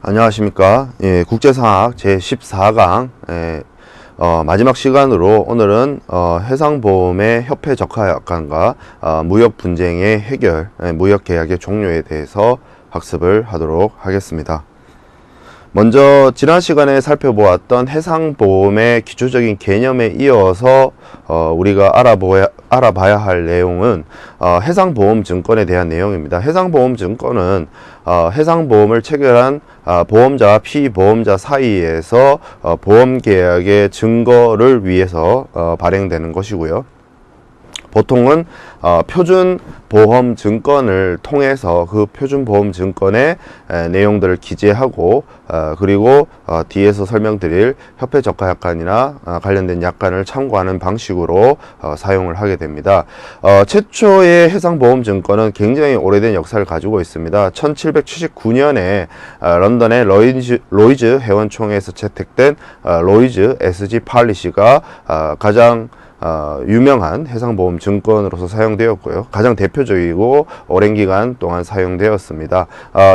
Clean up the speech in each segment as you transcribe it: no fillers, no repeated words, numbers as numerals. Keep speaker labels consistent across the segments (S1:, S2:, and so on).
S1: 안녕하십니까. 예, 국제상학 제14강 마지막 시간으로 오늘은 해상보험의 협회 적하약관과 무역 분쟁의 해결, 무역 계약의 종료에 대해서 학습을 하도록 하겠습니다. 먼저 지난 시간에 살펴보았던 해상보험의 기초적인 개념에 이어서 우리가 알아봐야 할 내용은 해상보험증권에 대한 내용입니다. 해상보험증권은 해상보험을 체결한 보험자와 피보험자 사이에서 보험계약의 증거를 위해서 발행되는 것이고요. 보통은 표준보험증권을 통해서 그 표준보험증권의 내용들을 기재하고 그리고 뒤에서 설명드릴 협회적하약관이나 관련된 약관을 참고하는 방식으로 사용을 하게 됩니다. 최초의 해상보험증권은 굉장히 오래된 역사를 가지고 있습니다. 1779년에 런던의 로이즈 회원총회에서 채택된 로이즈 SG 팔리시가 가장 유명한 해상보험 증권으로서 사용되었고요. 가장 대표적이고 오랜 기간 동안 사용되었습니다.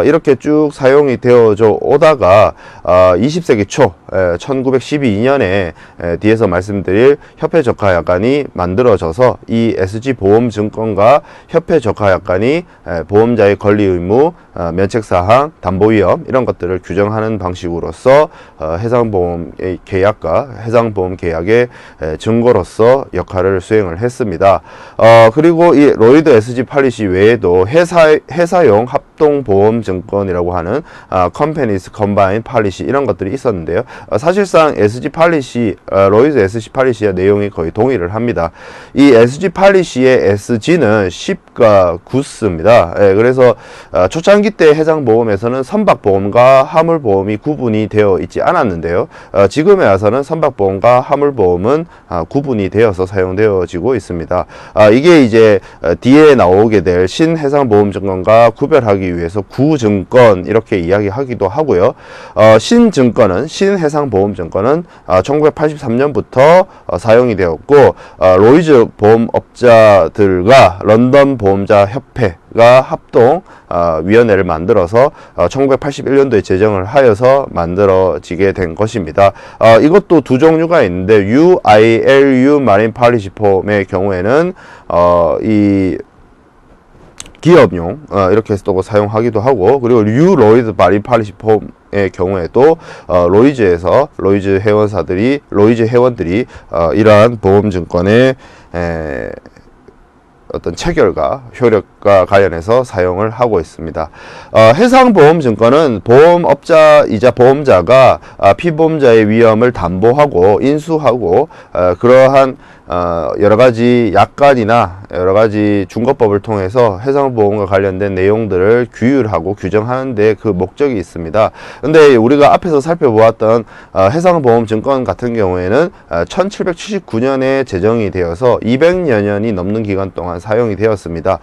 S1: 이렇게 쭉 사용이 되어져 오다가 20세기 초 1912년에 뒤에서 말씀드릴 협회적하약관이 만들어져서 이 SG보험증권과 협회적하약관이 보험자의 권리 의무, 면책사항, 담보위험 이런 것들을 규정하는 방식으로서 해상보험의 계약과 해상보험 계약의 증거로서 역할을 수행을 했습니다. 그리고 이 로이드 SG 팔리시 외에도 회사용 합동보험증권이라고 하는 Companies Combined Policy 이런 것들이 있었는데요. 사실상 SG 팔리시, 로이드 SG 팔리시의 내용이 거의 동일을 합니다. 이 SG 팔리시의 SG는 ship과 goods입니다. 그래서 초창기 때 해상보험에서는 선박보험과 화물보험이 구분이 되어 있지 않았는데요. 지금에 와서는 선박보험과 화물보험은 구분이 되어서 사용되어지고 있습니다. 이게 이제 뒤에 나오게 될 신해상보험증권과 구별하기 위해서 구증권 이렇게 이야기하기도 하고요. 신해상보험증권은 1983년부터 사용이 되었고 로이즈 보험업자들과 런던 보험자 협회가 합동 위원회를 만들어서 1981년도에 제정을 하여서 만들어지게 된 것입니다. 이것도 두 종류가 있는데 UILU 마린 팔리시 폼의 경우에는 이 기업용 이렇게 해서 또 사용하기도 하고, 그리고 로이드 마린 팔리시 폼의 경우에도 로이즈에서 로이즈 회원들이 이러한 보험증권의 어떤 체결과 효력과 관련해서 사용을 하고 있습니다. 해상보험증권은 보험업자이자 보험자가 피보험자의 위험을 담보하고 인수하고 그러한 여러가지 약관이나 여러가지 중거법을 통해서 해상보험과 관련된 내용들을 규율하고 규정하는 데 그 목적이 있습니다. 근데 우리가 앞에서 살펴보았던 해상보험증권 같은 경우에는 1779년에 제정이 되어서 200여 년이 넘는 기간 동안 사용이 되었습니다.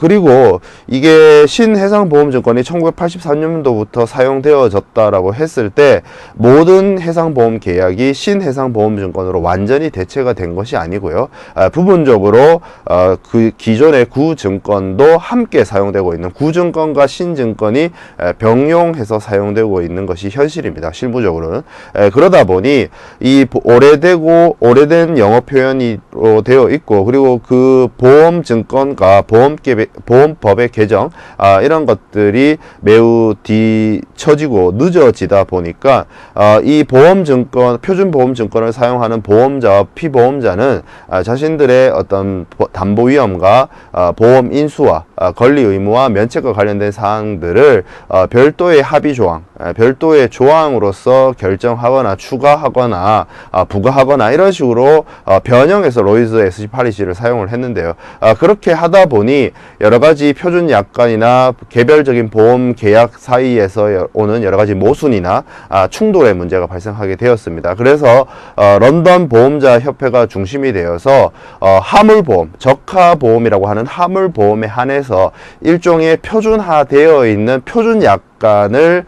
S1: 그리고 이게 신해상보험증권이 1983년도부터 사용되어졌다라고 했을 때 모든 해상보험 계약이 신해상보험증권으로 완전히 대체가 된 것이 아니고요. 부분적으로 그 기존의 구증권도 함께 사용되고 있는 구증권과 신증권이 병용해서 사용되고 있는 것이 현실입니다. 실무적으로는. 그러다 보니 이 오래된 영어 표현이 되어 있고, 그리고 그 보험증권과 보험법의 개정 이런 것들이 매우 뒤처지고 늦어지다 보니까 이 보험증권, 표준보험증권을 사용하는 보험자와 피보험자는 자신들의 어떤 담보위험과 보험 인수와 권리 의무와 면책과 관련된 사항들을 별도의 합의조항, 별도의 조항으로서 결정하거나 추가하거나 부과하거나 이런 식으로 변형해서 로이즈 SG 팔리시를 사용을 했는데요. 그렇게 하다 보니 여러가지 표준 약관이나 개별적인 보험 계약 사이에서 오는 여러가지 모순이나 충돌의 문제가 발생하게 되었습니다. 그래서 런던 보험자 협회가 중심이 되어서 화물보험, 적하보험이라고 하는 화물보험에 한해서 일종의 표준화되어 있는 표준 약관을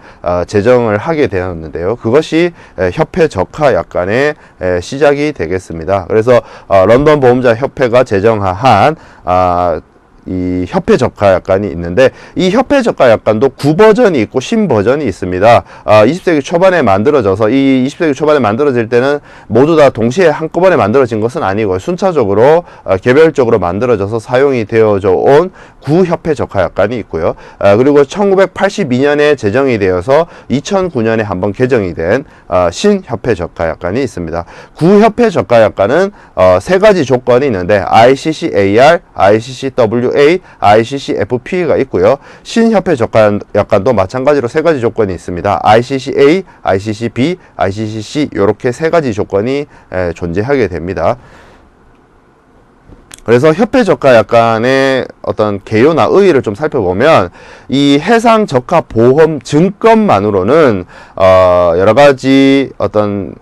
S1: 제정을 하게 되었는데요. 그것이 협회 적하약관의 시작이 되겠습니다. 그래서 런던 보험자 협회가 제정한 이 협회 저가 약관이 있는데, 이 협회 저가 약관도 9버전이 있고 10버전이 있습니다. 20세기 초반에 만들어져서, 이 20세기 초반에 만들어질 때는 모두 다 동시에 한꺼번에 만들어진 것은 아니고 순차적으로 개별적으로 만들어져서 사용이 되어져 온 구협회 저가 약관이 있고요. 그리고 1982년에 제정이 되어서 2009년에 한번 개정이 된 신협회 저가 약관이 있습니다. 구협회 저가 약관은 세 가지 조건이 있는데 ICC-AR, ICC-WA, ICC-FP가 있고요. 신협회 저가 약관도 마찬가지로 세 가지 조건이 있습니다. ICC-A, ICC-B, ICC-C 이렇게 세 가지 조건이 존재하게 됩니다. 그래서 협회 저가 약관의 어떤 개요나 의의를 좀 살펴보면, 이 해상 저가 보험 증권만으로는 여러 가지 어떤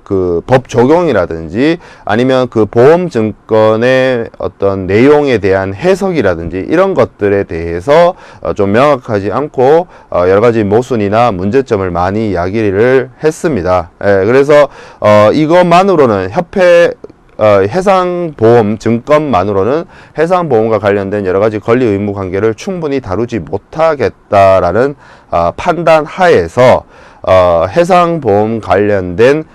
S1: 그 법 적용이라든지 아니면 그 보험 증권의 어떤 내용에 대한 해석이라든지 이런 것들에 대해서 좀 명확하지 않고 여러 가지 모순이나 문제점을 많이 이야기를 했습니다. 그래서 이것만으로는 해상보험 증권만으로는 해상보험과 관련된 여러가지 권리 의무 관계를 충분히 다루지 못하겠다라는 판단 하에서 해상보험 관련된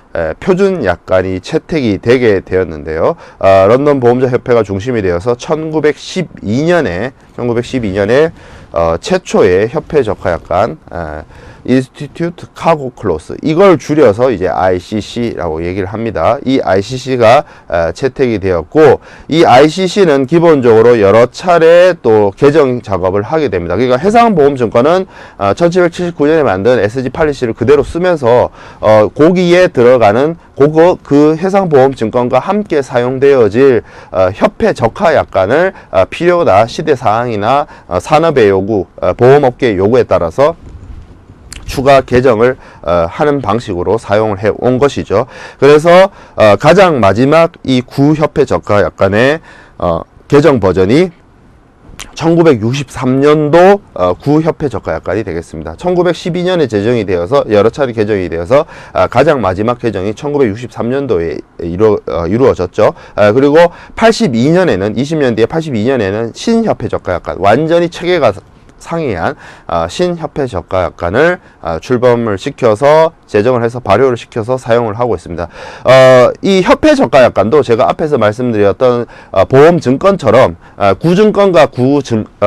S1: 표준 약관이 채택이 되게 되었는데요. 런던 보험자 협회가 중심이 되어서 1912년에 최초의 협회 저가 약관, Institute Cargo Clause, 이걸 줄여서 이제 ICC라고 얘기를 합니다. 이 ICC가 채택이 되었고, 이 ICC는 기본적으로 여러 차례 또 개정 작업을 하게 됩니다. 그러니까 해상보험증권은 1779년에 만든 SG 팔리시를 그대로 쓰면서 거기에 들어가는 그 해상보험증권과 함께 사용되어질 협회 저가 약관을 필요나 시대사항이나 산업의 요구, 보험업계의 요구에 따라서 추가 개정을 하는 방식으로 사용을 해 온 것이죠. 그래서 가장 마지막 이 구협회 저가 약관의 개정 버전이 1963년도 구협회 저가 약관이 되겠습니다. 1912년에 제정이 되어서 여러 차례 개정이 되어서 가장 마지막 개정이 1963년도에 이루어졌죠. 그리고 82년에는 20년 뒤에 82년에는 신협회 저가 약관, 완전히 체계가 상이한 신협회 저가 약관을 출범을 시켜서 제정을 해서 발효를 시켜서 사용을 하고 있습니다. 이 협회 저가 약관도 제가 앞에서 말씀드렸던 보험증권처럼 구증권과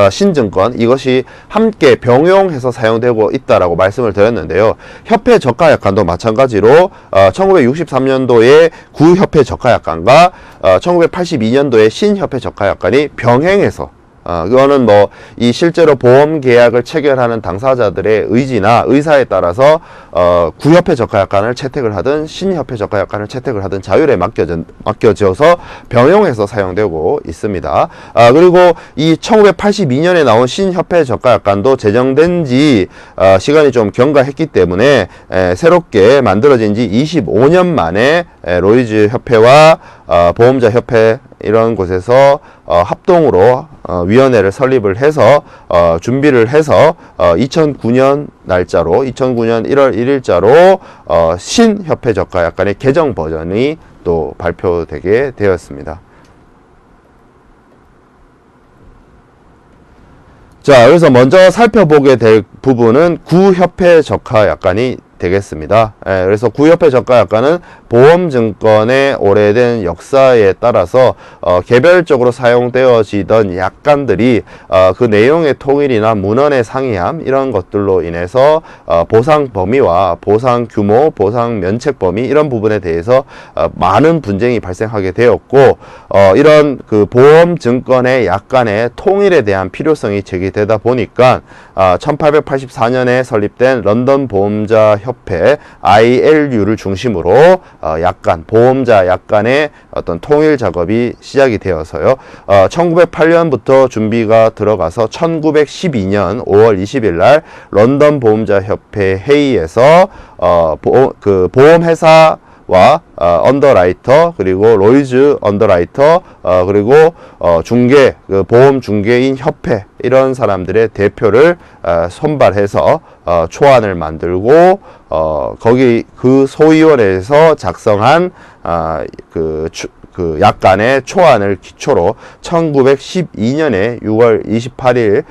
S1: 신증권, 이것이 함께 병용해서 사용되고 있다라고 말씀을 드렸는데요. 협회 저가 약관도 마찬가지로 1963년도에 구협회 저가 약관과 1982년도에 신협회 저가 약관이 병행해서, 그거는 뭐 이 실제로 보험 계약을 체결하는 당사자들의 의지나 의사에 따라서 구협회 저가 약관을 채택을 하든 신협회 저가 약관을 채택을 하든 자율에 맡겨져서 병용해서 사용되고 있습니다. 그리고 이 1982년에 나온 신협회 저가 약관도 제정된 지 시간이 좀 경과했기 때문에 새롭게 만들어진 지 25년 만에 로이즈 협회와 보험자 협회 이런 곳에서 합동으로 위원회를 설립을 해서 준비를 해서 2009년 날짜로 2009년 1월 1일자로 신협회 저가 약관의 개정 버전이 또 발표되게 되었습니다. 자, 그래서 먼저 살펴보게 될 부분은 구협회 저가 약관이 되겠습니다. 그래서 구협회 저가 약관은 보험증권의 오래된 역사에 따라서 개별적으로 사용되어지던 약관들이 그 내용의 통일이나 문헌의 상이함 이런 것들로 인해서 보상 범위와 보상 규모, 보상 면책 범위 이런 부분에 대해서 많은 분쟁이 발생하게 되었고, 이런 그 보험증권의 약관의 통일에 대한 필요성이 제기되다 보니까 1884년에 설립된 런던 보험자 협회 ILU를 중심으로 약관, 보험자 약관의 어떤 통일 작업이 시작이 되어서요. 1908년부터 준비가 들어가서 1912년 5월 20일 날 런던 보험자 협회 회의에서 그 보험회사 와 언더라이터, 그리고 로이즈 언더라이터, 그리고 중개, 그 보험 중개인 협회 이런 사람들의 대표를 선발해서 초안을 만들고 그 소위원회에서 작성한 그 약관의 초안을 기초로 1912년에 6월 28일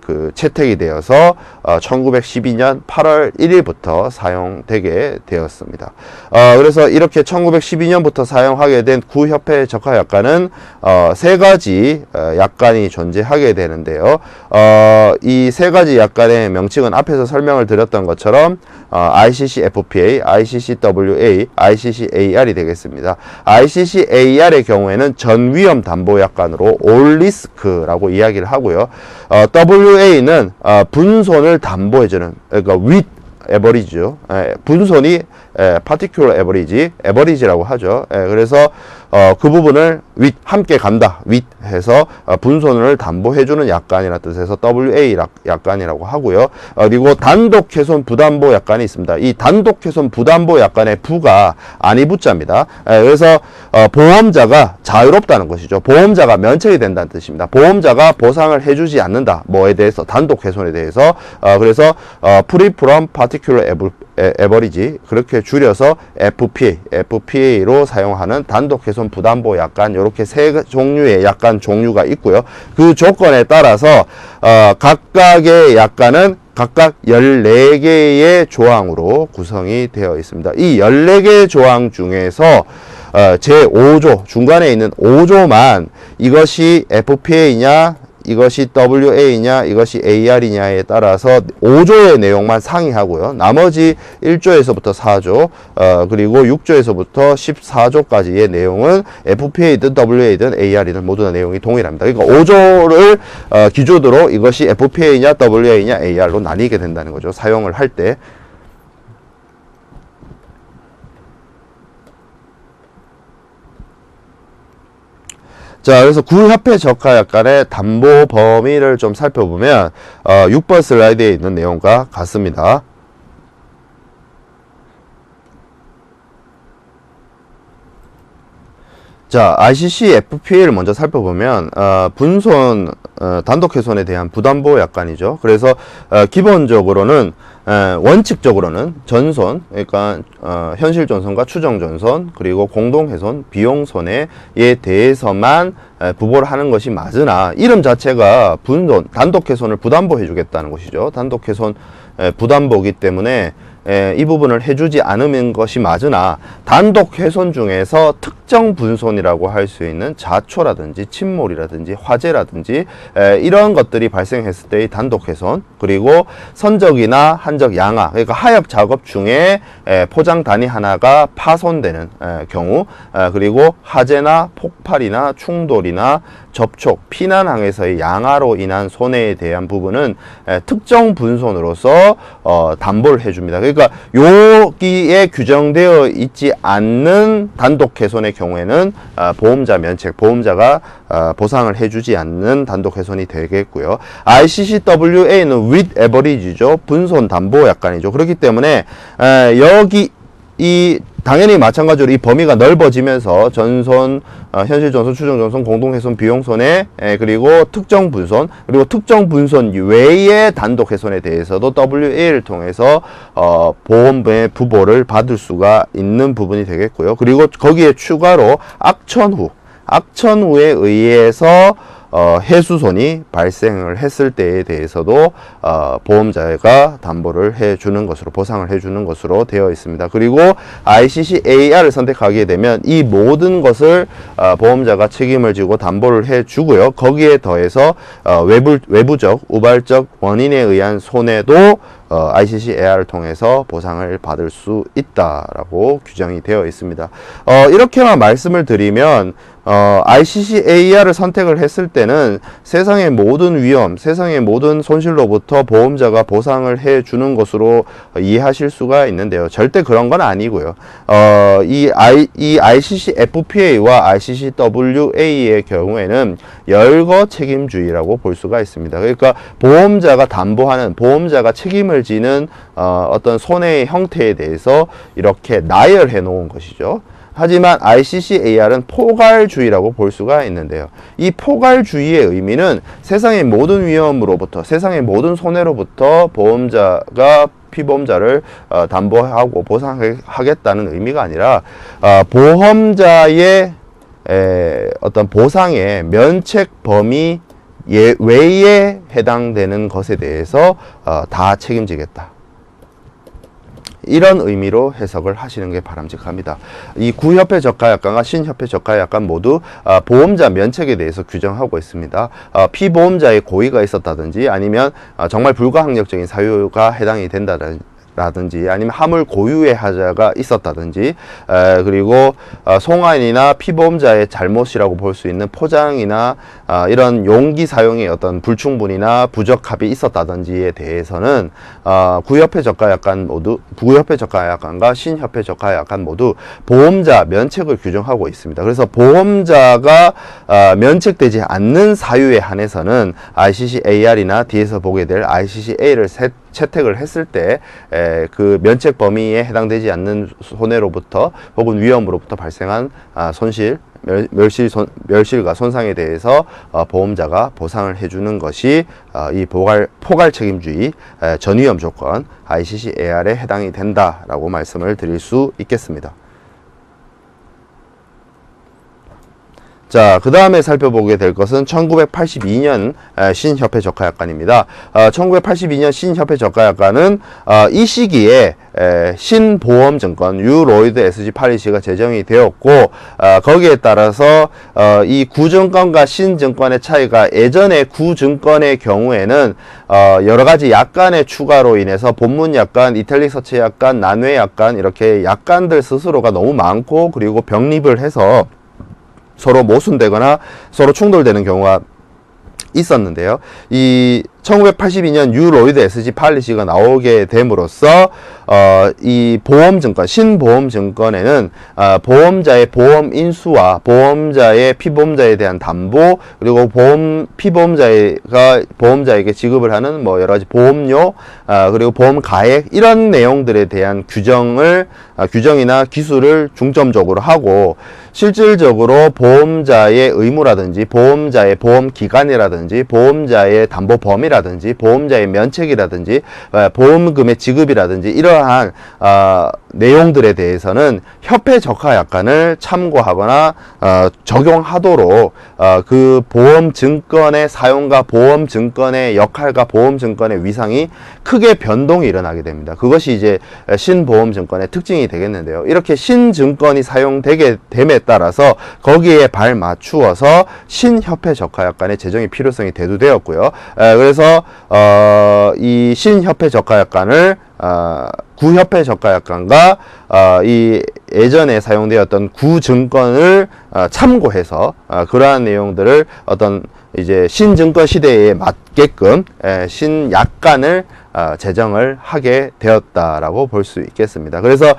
S1: 그 채택이 되어서 1912년 8월 1일부터 사용되게 되었습니다. 그래서 이렇게 1912년부터 사용하게 된 구협회 적하약관은 세 가지 약관이 존재하게 되는데요. 이 세 가지 약관의 명칭은 앞에서 설명을 드렸던 것처럼 ICC-FPA, ICC-WA, ICC-AR이 되겠습니다. ICC-AR의 경우에는 전위험 담보 약관으로 All Risk라고 이야기를 하고요. WA는 분손을 담보해주는, 그러니까 with average죠. 분손이 particular average라고 하죠. 그래서 그 부분을 with 함께 간다, with 해서 분손을 담보해주는 약관이라는 뜻에서 WA 약관이라고 하고요. 그리고 단독 훼손 부담보 약관이 있습니다. 이 단독 훼손 부담보 약관의 부가 안이부자입니다. 그래서 보험자가 자유롭다는 것이죠. 보험자가 면책이 된다는 뜻입니다. 보험자가 보상을 해주지 않는다, 뭐에 대해서, 단독 훼손에 대해서. 그래서 free from particular average, 그렇게 줄여서 FPA로 사용하는 단독 훼손 부담보 약관, 이렇게 세 종류의 약관 종류가 있고요. 그 조건에 따라서 각각의 약관은 각각 14개의 조항으로 구성이 되어 있습니다. 이 14개의 조항 중에서 제5조, 중간에 있는 5조만 이것이 FPA냐, 이것이 WA냐, 이것이 AR이냐에 따라서 5조의 내용만 상이하고요. 나머지 1조에서부터 4조, 그리고 6조에서부터 14조까지의 내용은 FPA든 WA든 AR이든 모두 다 내용이 동일합니다. 그러니까 5조를 기준으로 이것이 FPA냐, WA냐, AR로 나뉘게 된다는 거죠. 사용을 할 때. 자, 그래서 구협회 적하약관의 담보 범위를 좀 살펴보면 6번 슬라이드에 있는 내용과 같습니다. 자, ICC FPA를 먼저 살펴보면 분손 단독 훼손에 대한 부담보 약관이죠. 그래서 기본적으로는 원칙적으로는 전손, 그러니까 현실 전손과 추정 전손, 그리고 공동 훼손, 비용 손해에 대해서만 부보를 하는 것이 맞으나, 이름 자체가 분손, 단독 훼손을 부담보해 주겠다는 것이죠. 단독 훼손 부담보기 때문에 이 부분을 해주지 않으면 것이 맞으나, 단독 훼손 중에서 특정 분손이라고 할 수 있는 자초라든지 침몰이라든지 화재라든지 이런 것들이 발생했을 때의 단독 훼손, 그리고 선적이나 한적 양하, 그러니까 하역 작업 중에 포장 단위 하나가 파손되는 경우, 그리고 화재나 폭발이나 충돌이나 접촉, 피난항에서의 양하로 인한 손해에 대한 부분은 특정 분손으로서 담보를 해줍니다. 그러니까 여기에 규정되어 있지 않는 단독 훼손의 경우에는 보험자 면책, 보험자가 보상을 해주지 않는 단독 훼손이 되겠고요. ICCWA는 with average죠. 분손 담보 약관이죠. 그렇기 때문에 여기 당연히 마찬가지로 이 범위가 넓어지면서 전손, 현실 전손, 추정 전손, 공동 훼손, 비용 손해, 그리고 특정 분손, 그리고 특정 분손 외의 단독 훼손에 대해서도 WA를 통해서 보험의 부보를 받을 수가 있는 부분이 되겠고요. 그리고 거기에 추가로 악천 후에 의해서 해수손이 발생을 했을 때에 대해서도 보험자가 담보를 해주는 것으로, 보상을 해주는 것으로 되어 있습니다. 그리고 ICC-AR을 선택하게 되면 이 모든 것을 보험자가 책임을 지고 담보를 해주고요. 거기에 더해서 외부적, 우발적 원인에 의한 손해도 ICC-AR을 통해서 보상을 받을 수 있다라고 규정이 되어 있습니다. 이렇게만 말씀을 드리면 ICC-AR을 선택을 했을 때는 세상의 모든 위험, 세상의 모든 손실로부터 보험자가 보상을 해주는 것으로 이해하실 수가 있는데요. 절대 그런 건 아니고요. 이 ICC-FPA와 ICC-WA의 경우에는 열거 책임주의라고 볼 수가 있습니다. 그러니까 보험자가 담보하는, 보험자가 책임을 지는 어떤 손해의 형태에 대해서 이렇게 나열해 놓은 것이죠. 하지만 ICC-AR은 포괄주의라고 볼 수가 있는데요. 이 포괄주의의 의미는 세상의 모든 위험으로부터, 세상의 모든 손해로부터 보험자가 피보험자를 담보하고 보상하겠다는 의미가 아니라 보험자의 어떤 보상의 면책 범위 외에 해당되는 것에 대해서 다 책임지겠다. 이런 의미로 해석을 하시는 게 바람직합니다. 이 구협회 저가약관과 신협회 저가약관 모두 보험자 면책에 대해서 규정하고 있습니다. 피보험자의 고의가 있었다든지 아니면 정말 불가항력적인 사유가 해당이 된다든지 아니면 화물 고유의 하자가 있었다든지 그리고 송환이나 피보험자의 잘못이라고 볼 수 있는 포장이나 이런 용기 사용의 어떤 불충분이나 부적합이 있었다든지에 대해서는 구협회 저가약관 모두 구협회 저가약관과 신협회 저가약관 모두 보험자 면책을 규정하고 있습니다. 그래서 보험자가 면책되지 않는 사유에 한해서는 ICC-AR이나 뒤에서 보게 될 ICC-A를 채택을 했을 때 그 면책 범위에 해당되지 않는 손해로부터 혹은 위험으로부터 발생한 손실, 멸실과 손상에 대해서 보험자가 보상을 해주는 것이 이 포괄 책임주의 전위험 조건 ICC-AR에 해당이 된다라고 말씀을 드릴 수 있겠습니다. 자, 그 다음에 살펴보게 될 것은 1982년 신협회 저가약관입니다. 1982년 신협회 저가약관은 이 시기에 신보험증권 유로이드 SG 팔리시가 제정이 되었고 거기에 따라서 이 구증권과 신증권의 차이가 예전에 구증권의 경우에는 여러 가지 약관의 추가로 인해서 본문 약관, 이탈릭 서치 약관, 난외 약관 이렇게 약관들 스스로가 너무 많고 그리고 병립을 해서 서로 모순되거나 서로 충돌되는 경우가 있었는데요. 이 1982년 유로이드 SG 팔리시가 나오게 됨으로써 이 보험증권, 신보험증권에는 보험자의 보험 인수와 보험자의 피보험자에 대한 담보 그리고 피보험자가 보험자에게 지급을 하는 뭐 여러 가지 보험료 그리고 보험 가액 이런 내용들에 대한 규정이나 기술을 중점적으로 하고 실질적으로 보험자의 의무라든지 보험자의 보험 기간이라든지 보험자의 담보 범위라든지 보험자의 면책이라든지 보험금의 지급이라든지 이러한 내용들에 대해서는 협회 저가약관을 참고하거나 적용하도록 그 보험증권의 사용과 보험증권의 역할과 보험증권의 위상이 크게 변동이 일어나게 됩니다. 그것이 이제 신보험증권의 특징이 되겠는데요. 이렇게 신증권이 사용되게 됨에 따라서 거기에 발맞추어서 신협회 저가약관의 제정의 필요성이 대두되었고요. 그래서 이 신협회 저가약관을 구협회 저가약관과 이 예전에 사용되었던 구증권을 참고해서 그러한 내용들을 어떤 이제 신증권 시대에 맞게끔 신약관을 제정을 하게 되었다라고 볼 수 있겠습니다. 그래서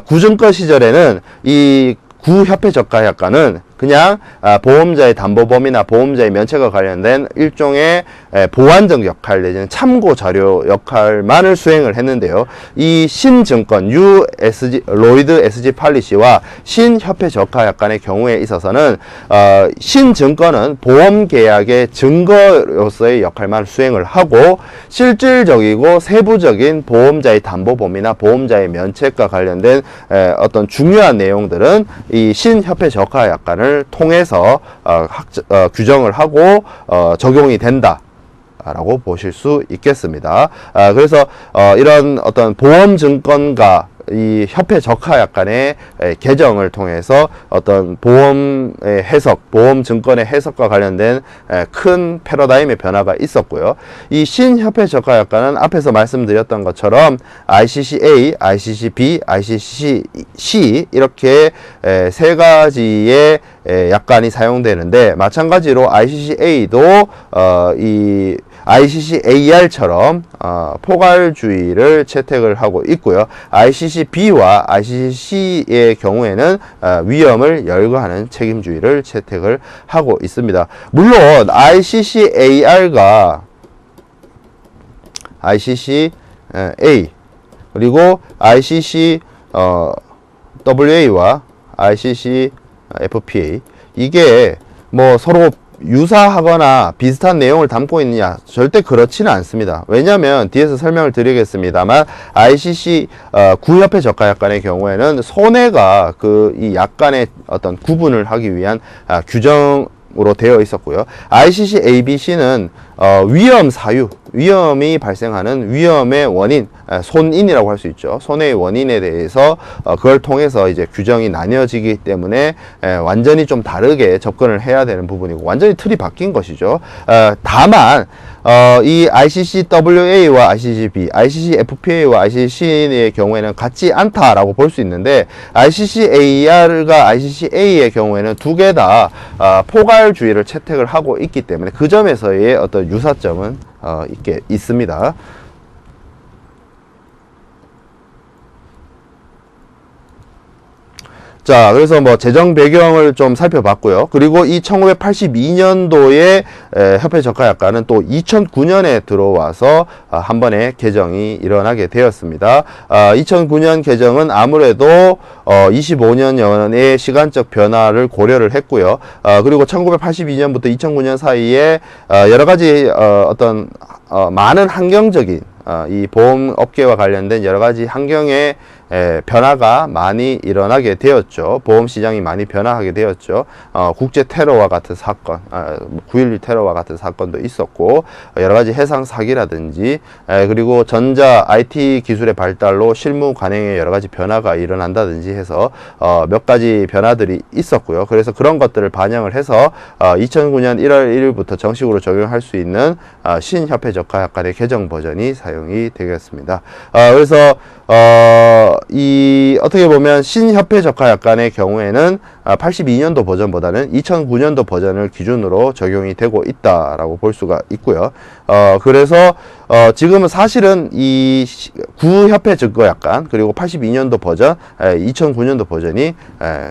S1: 구증권 시절에는 이 구협회 저가약관은 그냥 보험자의 담보범위나 보험자의 면책과 관련된 일종의 보완적 역할 내지는 참고 자료 역할만을 수행을 했는데요. 이 신증권 로이드 SG 팔리시와 신협회 저가약관의 경우에 있어서는 신증권은 보험계약의 증거로서의 역할만 수행을 하고 실질적이고 세부적인 보험자의 담보범위나 보험자의 면책과 관련된 어떤 중요한 내용들은 이 신협회 저가약관을 통해서 규정을 하고 적용이 된다 라고 보실 수 있겠습니다. 그래서 이런 어떤 보험증권과 이 협회 저가약관의 개정을 통해서 어떤 보험의 해석, 보험증권의 해석과 관련된 큰 패러다임의 변화가 있었고요. 이 신협회 저가약관은 앞에서 말씀드렸던 것처럼 ICC-A, ICC-B, ICC-C 이렇게 세 가지의 약관이 사용되는데 마찬가지로 ICC-A도 이 ICC-AR처럼 포괄주의를 채택을 하고 있고요. ICC-B와 ICC-C의 경우에는 위험을 열거하는 책임주의를 채택을 하고 있습니다. 물론 ICC-AR과 ICC-A 그리고 ICC-WA와 ICC-FPA 이게 뭐 서로 유사하거나 비슷한 내용을 담고 있느냐? 절대 그렇지는 않습니다. 왜냐하면 뒤에서 설명을 드리겠습니다만 ICC 구협회 저가약관의 경우에는 손해가 이 약관의 어떤 구분을 하기 위한 규정으로 되어 있었고요. ICC ABC는 위험 사유, 위험이 발생하는 위험의 원인, 손인이라고 할 수 있죠. 손해의 원인에 대해서 그걸 통해서 이제 규정이 나뉘어지기 때문에 완전히 좀 다르게 접근을 해야 되는 부분이고 완전히 틀이 바뀐 것이죠. 다만 이 ICCWA와 ICCB, ICCFPA와 ICC의 경우에는 같지 않다라고 볼 수 있는데 ICCAR과 ICCA의 경우에는 두 개 다 포괄주의를 채택을 하고 있기 때문에 그 점에서의 어떤 유사점은 있습니다. 자, 그래서 뭐 재정 배경을 좀 살펴봤고요. 그리고 이 1982년도에 협회 저가약관은 또 2009년에 들어와서 한 번의 개정이 일어나게 되었습니다. 2009년 개정은 아무래도 25년의 시간적 변화를 고려를 했고요. 그리고 1982년부터 2009년 사이에 여러 가지 어떤 많은 환경적인 이 보험업계와 관련된 여러 가지 환경의 변화가 많이 일어나게 되었죠. 보험시장이 많이 변화하게 되었죠. 국제 테러와 같은 사건, 9.11 테러와 같은 사건도 있었고, 여러 가지 해상 사기라든지, 그리고 전자 IT 기술의 발달로 실무 관행에 여러 가지 변화가 일어난다든지 해서, 몇 가지 변화들이 있었고요. 그래서 그런 것들을 반영을 해서, 2009년 1월 1일부터 정식으로 적용할 수 있는, 신협회 저가약관의 개정 버전이 사용이 되겠습니다. 그래서, 어떻게 보면 신협회 저가약관의 경우에는 82년도 버전보다는 2009년도 버전을 기준으로 적용이 되고 있다라고 볼 수가 있고요. 그래서 지금은 사실은 이 구협회 저가약관 그리고 82년도 버전, 2009년도 버전이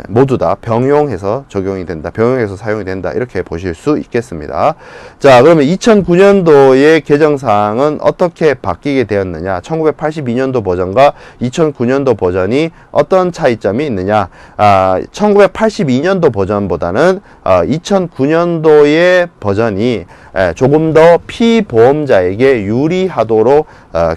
S1: 모두 다 병용해서 적용이 된다, 병용해서 사용이 된다 이렇게 보실 수 있겠습니다. 자, 그러면 2009년도의 개정사항은 어떻게 바뀌게 되었느냐? 1982년도 버전과 2009년도 버전이 어떤 차이점이 있느냐? 1982년도 버전보다는 2009년도의 버전이 조금 더 피보험자에게 유리하도록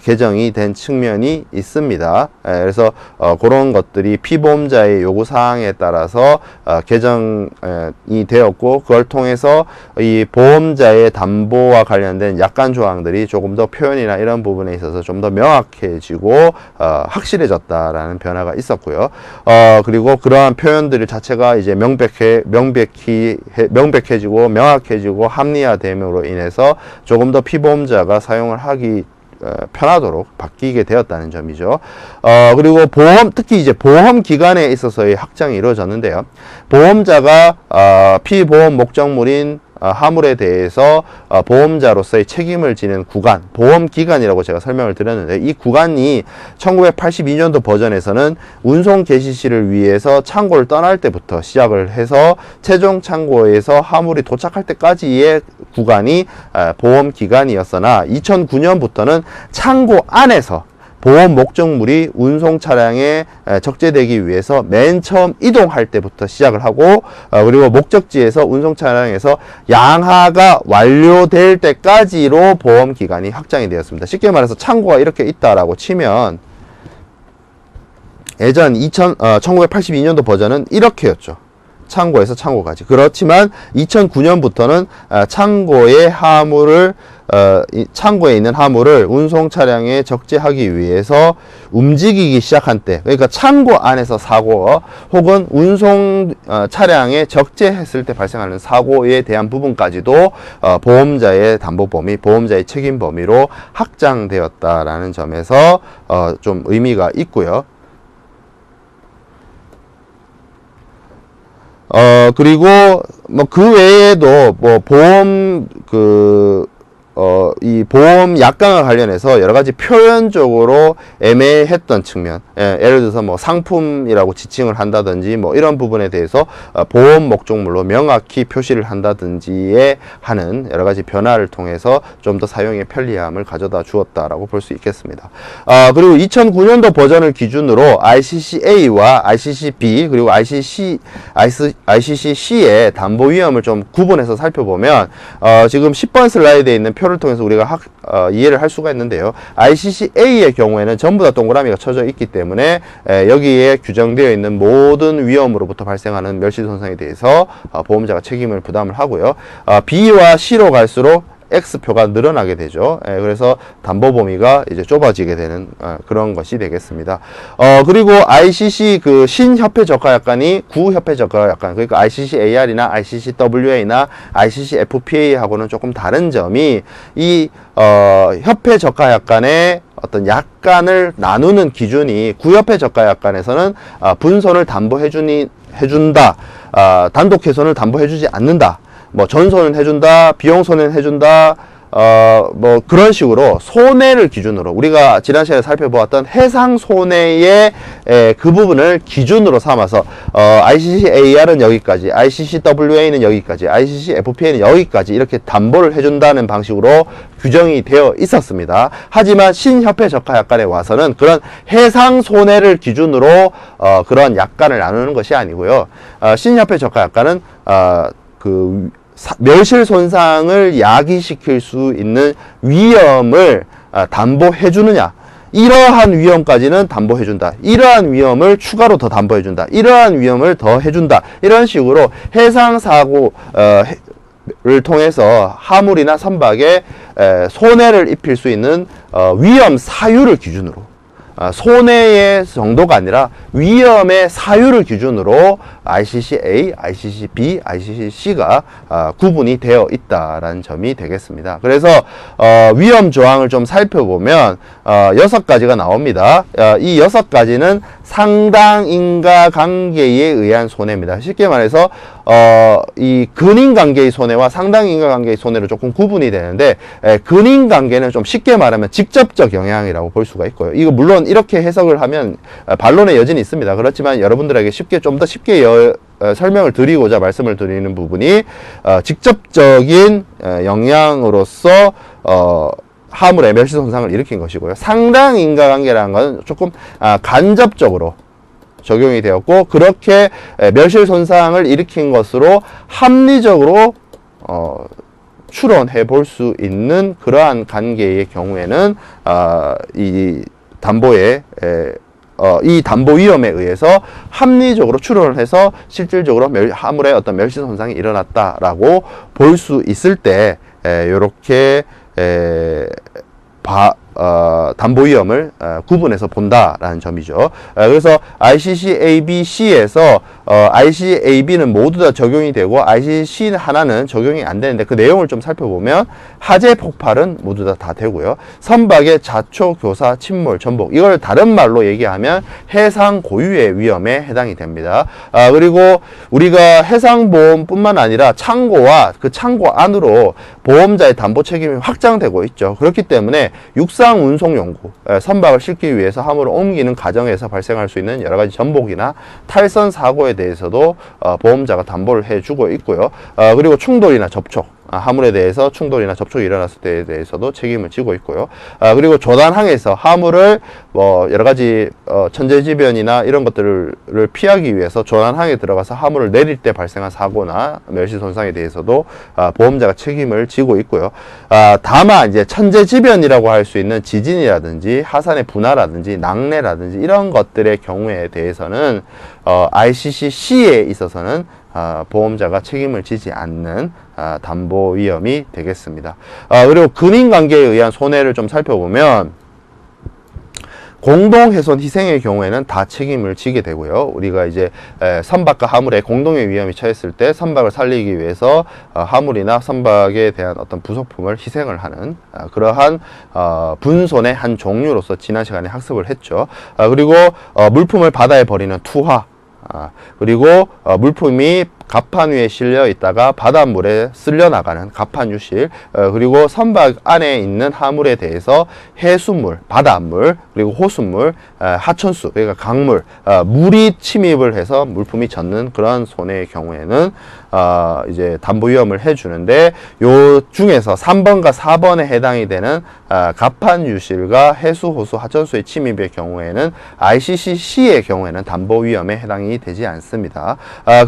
S1: 개정이 된 측면이 있습니다. 그래서 그런 것들이 피보험자의 요구사항에 따라서 개정이 되었고 그걸 통해서 이 보험자의 담보와 관련된 약관 조항들이 조금 더 표현이나 이런 부분에 있어서 좀 더 명확해지고 확실해졌다라는 변화가 있었고요. 그리고 그러한 표현들 자체가 이제 명백해지고 명확해지고 합리화됨으로 인해서 조금 더 피보험자가 사용을 하기 편하도록 바뀌게 되었다는 점이죠. 그리고 특히 이제 보험 기간에 있어서의 확장이 이루어졌는데요. 보험자가 피보험 목적물인 화물에 대해서 보험자로서의 책임을 지는 구간, 보험 기간이라고 제가 설명을 드렸는데 이 구간이 1982년도 버전에서는 운송 개시 시를 위해서 창고를 떠날 때부터 시작을 해서 최종 창고에서 화물이 도착할 때까지의 구간이 보험 기간이었으나 2009년부터는 창고 안에서 보험 목적물이 운송 차량에 적재되기 위해서 맨 처음 이동할 때부터 시작을 하고 그리고 목적지에서 운송 차량에서 양하가 완료될 때까지로 보험 기간이 확장이 되었습니다. 쉽게 말해서 창고가 이렇게 있다라고 치면 예전 1982년도 버전은 이렇게였죠. 창고에서 창고까지. 그렇지만 2009년부터는 창고에 있는 화물을 운송 차량에 적재하기 위해서 움직이기 시작한 때, 그러니까 창고 안에서 사고 혹은 운송 차량에 적재했을 때 발생하는 사고에 대한 부분까지도 보험자의 담보 범위, 보험자의 책임 범위로 확장되었다라는 점에서 좀 의미가 있고요. 그리고 뭐 그 외에도 뭐 보험 이 보험 약관과 관련해서 여러 가지 표현적으로 애매했던 측면, 예를 들어서 뭐 상품이라고 지칭을 한다든지 뭐 이런 부분에 대해서 보험 목적물로 명확히 표시를 한다든지에 하는 여러 가지 변화를 통해서 좀 더 사용의 편리함을 가져다 주었다라고 볼 수 있겠습니다. 그리고 2009년도 버전을 기준으로 ICC-A와 ICC-B 그리고 ICC-C의 담보 위험을 좀 구분해서 살펴보면 지금 10번 슬라이드에 있는 표를 통해서 우리가 이해를 할 수가 있는데요. ICC-A의 경우에는 전부 다 동그라미가 쳐져 있기 때문에 여기에 규정되어 있는 모든 위험으로부터 발생하는 멸실 손상에 대해서 보험자가 책임을 부담을 하고요. B와 C로 갈수록 X표가 늘어나게 되죠. 그래서 담보 범위가 이제 좁아지게 되는 그런 것이 되겠습니다. 그리고 ICC 그 신협회 저가약관이 구협회 저가약관, 그러니까 ICC-AR이나 ICC-WA나 ICC-FPA하고는 조금 다른 점이 이 협회 저가약관의 어떤 약관을 나누는 기준이 구협회 저가약관에서는 분손을 담보해준다, 단독 훼손을 담보해주지 않는다, 뭐 전손은 해준다, 비용손은 해준다, 뭐 그런 식으로 손해를 기준으로 우리가 지난 시간에 살펴보았던 해상 손해의 그 부분을 기준으로 삼아서 ICC-AR은 여기까지, ICC-WA는 여기까지, ICC-FPA는 여기까지 이렇게 담보를 해준다는 방식으로 규정이 되어 있었습니다. 하지만 신협회 저가약관에 와서는 그런 해상 손해를 기준으로 그런 약관을 나누는 것이 아니고요. 신협회 저가약관은 그 멸실 손상을 야기시킬 수 있는 위험을 담보해 주느냐, 이러한 위험까지는 담보해 준다, 이러한 위험을 추가로 더 담보해 준다, 이러한 위험을 더 해준다, 이런 식으로 해상사고를 통해서 화물이나 선박에 손해를 입힐 수 있는 위험 사유를 기준으로, 손해의 정도가 아니라 위험의 사유를 기준으로 ICC-A, ICC-B, ICC-C가 구분이 되어 있다라는 점이 되겠습니다. 그래서 위험 조항을 좀 살펴보면 6가지가 나옵니다. 이 6가지는 상당 인과관계에 의한 손해입니다. 쉽게 말해서 이 근인관계의 손해와 상당 인과관계의 손해로 조금 구분이 되는데, 근인관계는 좀 쉽게 말하면 직접적 영향이라고 볼 수가 있고요. 이거 물론 이렇게 해석을 하면 반론의 여지는 있습니다. 그렇지만 여러분들에게 좀 더 쉽게 설명을 드리고자 말씀을 드리는 부분이 직접적인 영향으로서 화물의 멸실 손상을 일으킨 것이고요. 상당 인과관계라는 것은 조금 간접적으로 적용이 되었고, 그렇게 멸실 손상을 일으킨 것으로 합리적으로 추론해 볼 수 있는 그러한 관계의 경우에는 이 담보의 이 담보 위험에 의해서 합리적으로 추론을 해서 실질적으로 화물의 어떤 멸실 손상이 일어났다라고 볼 수 있을 때 이렇게 담보 위험을 구분해서 본다라는 점이죠. 그래서 ICC-ABC에서 ICC-AB는 모두 다 적용이 되고 ICC 하나는 적용이 안 되는데, 그 내용을 좀 살펴보면 화재 폭발은 모두 다 되고요. 선박의 자초, 교사, 침몰, 전복, 이걸 다른 말로 얘기하면 해상 고유의 위험에 해당이 됩니다. 그리고 우리가 해상보험뿐만 아니라 창고와 그 창고 안으로 보험자의 담보 책임이 확장되고 있죠. 그렇기 때문에 육상 운송 용구, 선박을 싣기 위해서 화물을 옮기는 과정에서 발생할 수 있는 여러 가지 전복이나 탈선 사고에 대해서도 보험자가 담보를 해주고 있고요. 그리고 충돌이나 접촉, 화물에 대해서 충돌이나 접촉이 일어났을 때에 대해서도 책임을 지고 있고요. 그리고 조단항에서 화물을 뭐 여러 가지 천재지변이나 이런 것들을 피하기 위해서 조단항에 들어가서 화물을 내릴 때 발생한 사고나 멸실 손상에 대해서도 보험자가 책임을 지고 있고요. 다만 이제 천재지변이라고 할 수 있는 지진이라든지 하산의 분화라든지 낙뢰라든지 이런 것들의 경우에 대해서는 ICC-C에 있어서는 보험자가 책임을 지지 않는 담보 위험이 되겠습니다. 그리고 근인관계에 의한 손해를 좀 살펴보면, 공동훼손 희생의 경우에는 다 책임을 지게 되고요. 우리가 이제 선박과 화물에 공동의 위험이 처했을 때 선박을 살리기 위해서 화물이나 선박에 대한 어떤 부속품을 희생을 하는 그러한 분손의 한 종류로서 지난 시간에 학습을 했죠. 그리고 물품을 바다에 버리는 투하, 그리고 물품이 갑판 위에 실려 있다가 바닷물에 쓸려 나가는 갑판 유실, 그리고 선박 안에 있는 하물에 대해서 해수물, 바닷물, 그리고 호수물, 하천수, 그러니까 강물, 물이 침입을 해서 물품이 젖는 그런 손해의 경우에는 이제 담보 위험을 해주는데, 요 중에서 3번과 4번에 해당이 되는 갑판 유실과 해수, 호수, 하천수의 침입의 경우에는 ICCC의 경우에는 담보 위험에 해당이 되지 않습니다.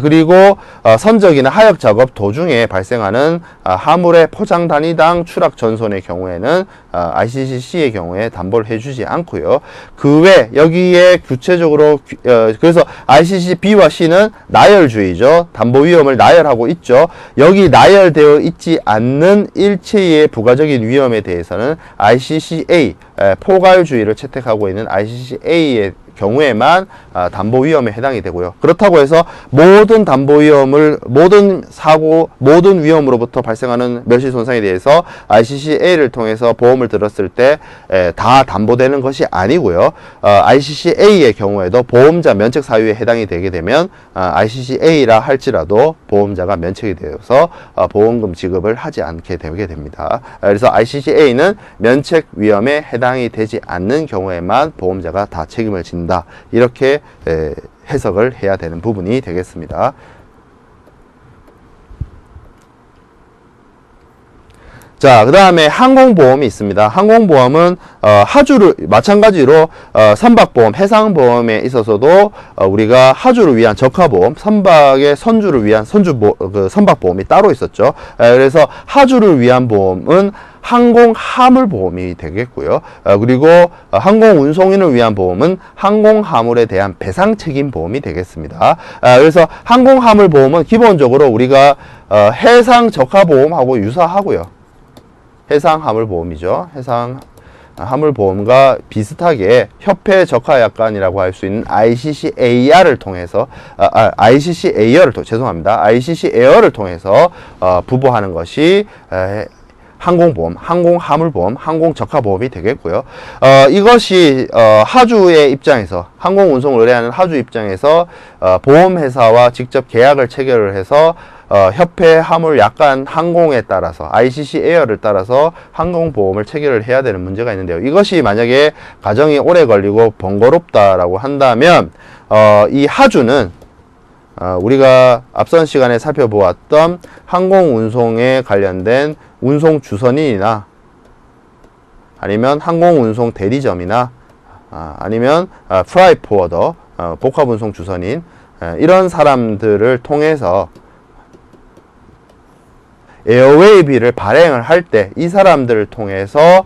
S1: 그리고 선적이나 하역 작업 도중에 발생하는 하물의 포장 단위당 추락 전손의 경우에는 ICCC의 경우에 담보를 해주지 않고요. 그 외 여기에 구체적으로 그래서 ICC B와 C는 나열주의죠. 담보 위험을 나열하고 있죠. 여기 나열되어 있지 않는 일체의 부가적인 위험에 대해서는 ICCA 포괄주의를 채택하고 있는 ICCA의 경우에만 담보 위험에 해당이 되고요. 그렇다고 해서 모든 담보 위험을, 모든 사고, 모든 위험으로부터 발생하는 멸실 손상에 대해서 ICCA를 통해서 보험을 들었을 때 다 담보되는 것이 아니고요. ICCA의 경우에도 보험자 면책 사유에 해당이 되게 되면 ICCA라 할지라도 보험자가 면책이 되어서 보험금 지급을 하지 않게 되게 됩니다. 그래서 ICCA는 면책 위험에 해당이 되지 않는 경우에만 보험자가 다 책임을 진다, 이렇게 해석을 해야 되는 부분이 되겠습니다. 자, 그 다음에 항공보험이 있습니다. 항공보험은 하주를 마찬가지로 선박보험, 해상보험에 있어서도 우리가 하주를 위한 적하보험, 선박의 선주를 위한 선박보험이 따로 있었죠. 그래서 하주를 위한 보험은 항공화물보험이 되겠고요. 그리고 항공운송인을 위한 보험은 항공화물에 대한 배상책임보험이 되겠습니다. 그래서 항공화물보험은 기본적으로 우리가 해상 적하보험하고 유사하고요. 해상화물보험이죠. 해상화물보험과 비슷하게 협회 적하약관이라고 할 수 있는 ICCAR을 통해서 ICCAR을 통해서 부부하는 것이 항공보험, 항공화물보험, 항공적하보험이 되겠고요. 이것이 하주의 입장에서, 항공운송을 의뢰하는 하주 입장에서 보험회사와 직접 계약을 체결을 해서 협회 화물 약관 항공에 따라서 ICCAR을 따라서 항공보험을 체결을 해야 되는 문제가 있는데요. 이것이 만약에 과정이 오래 걸리고 번거롭다라고 한다면 이 하주는 우리가 앞선 시간에 살펴보았던 항공운송에 관련된 운송주선인이나 아니면 항공운송 대리점이나 아니면 프라이포워더, 복합운송주선인, 이런 사람들을 통해서 에어웨이비를 발행을 할 때 이 사람들을 통해서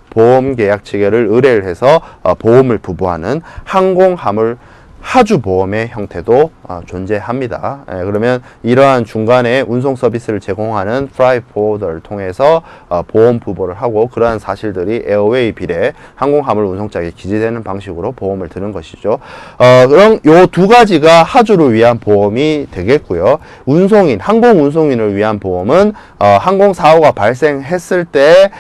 S1: 보험 계약 체결을 의뢰를 해서 보험을 부부하는 항공화물 하주보험의 형태도 존재합니다. 그러면 이러한 중간에 운송 서비스를 제공하는 프라이포더를 통해서 보험 부보를 하고, 그러한 사실들이 에어웨이 빌에 항공화물 운송장에 기재되는 방식으로 보험을 드는 것이죠. 그럼 요 두 가지가 하주를 위한 보험이 되겠고요. 운송인, 항공운송인을 위한 보험은 항공사고가 발생했을 때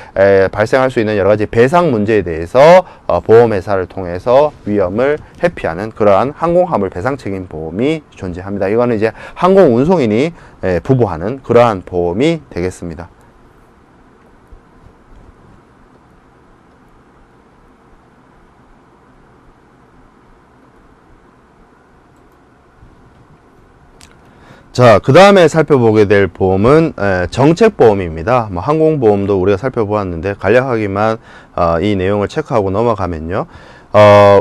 S1: 발생할 수 있는 여러 가지 배상 문제에 대해서 보험회사를 통해서 위험을 회피하는 그러한 항공화물 배상책임 보험이 존재합니다. 이거는 이제 항공운송인이 부부하는 그러한 보험이 되겠습니다. 자, 그 다음에 살펴보게 될 보험은 정책보험입니다. 뭐 항공보험도 우리가 살펴보았는데 간략하게만 이 내용을 체크하고 넘어가면요.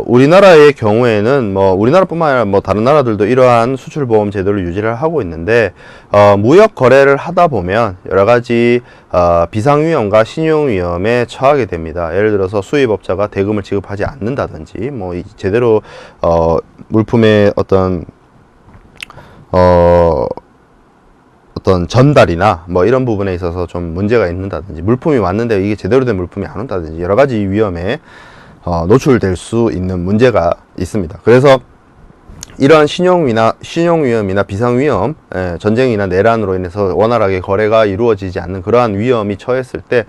S1: 우리나라의 경우에는 뭐 우리나라뿐만 아니라 뭐 다른 나라들도 이러한 수출보험 제도를 유지를 하고 있는데, 무역 거래를 하다 보면 여러 가지 비상위험과 신용위험에 처하게 됩니다. 예를 들어서 수입업자가 대금을 지급하지 않는다든지, 뭐 제대로 물품의 어떤 전달이나 뭐 이런 부분에 있어서 좀 문제가 있는다든지, 물품이 왔는데 이게 제대로 된 물품이 안 온다든지, 여러 가지 위험에 노출될 수 있는 문제가 있습니다. 그래서 이러한 신용위험이나 비상위험, 전쟁이나 내란으로 인해서 원활하게 거래가 이루어지지 않는 그러한 위험이 처했을 때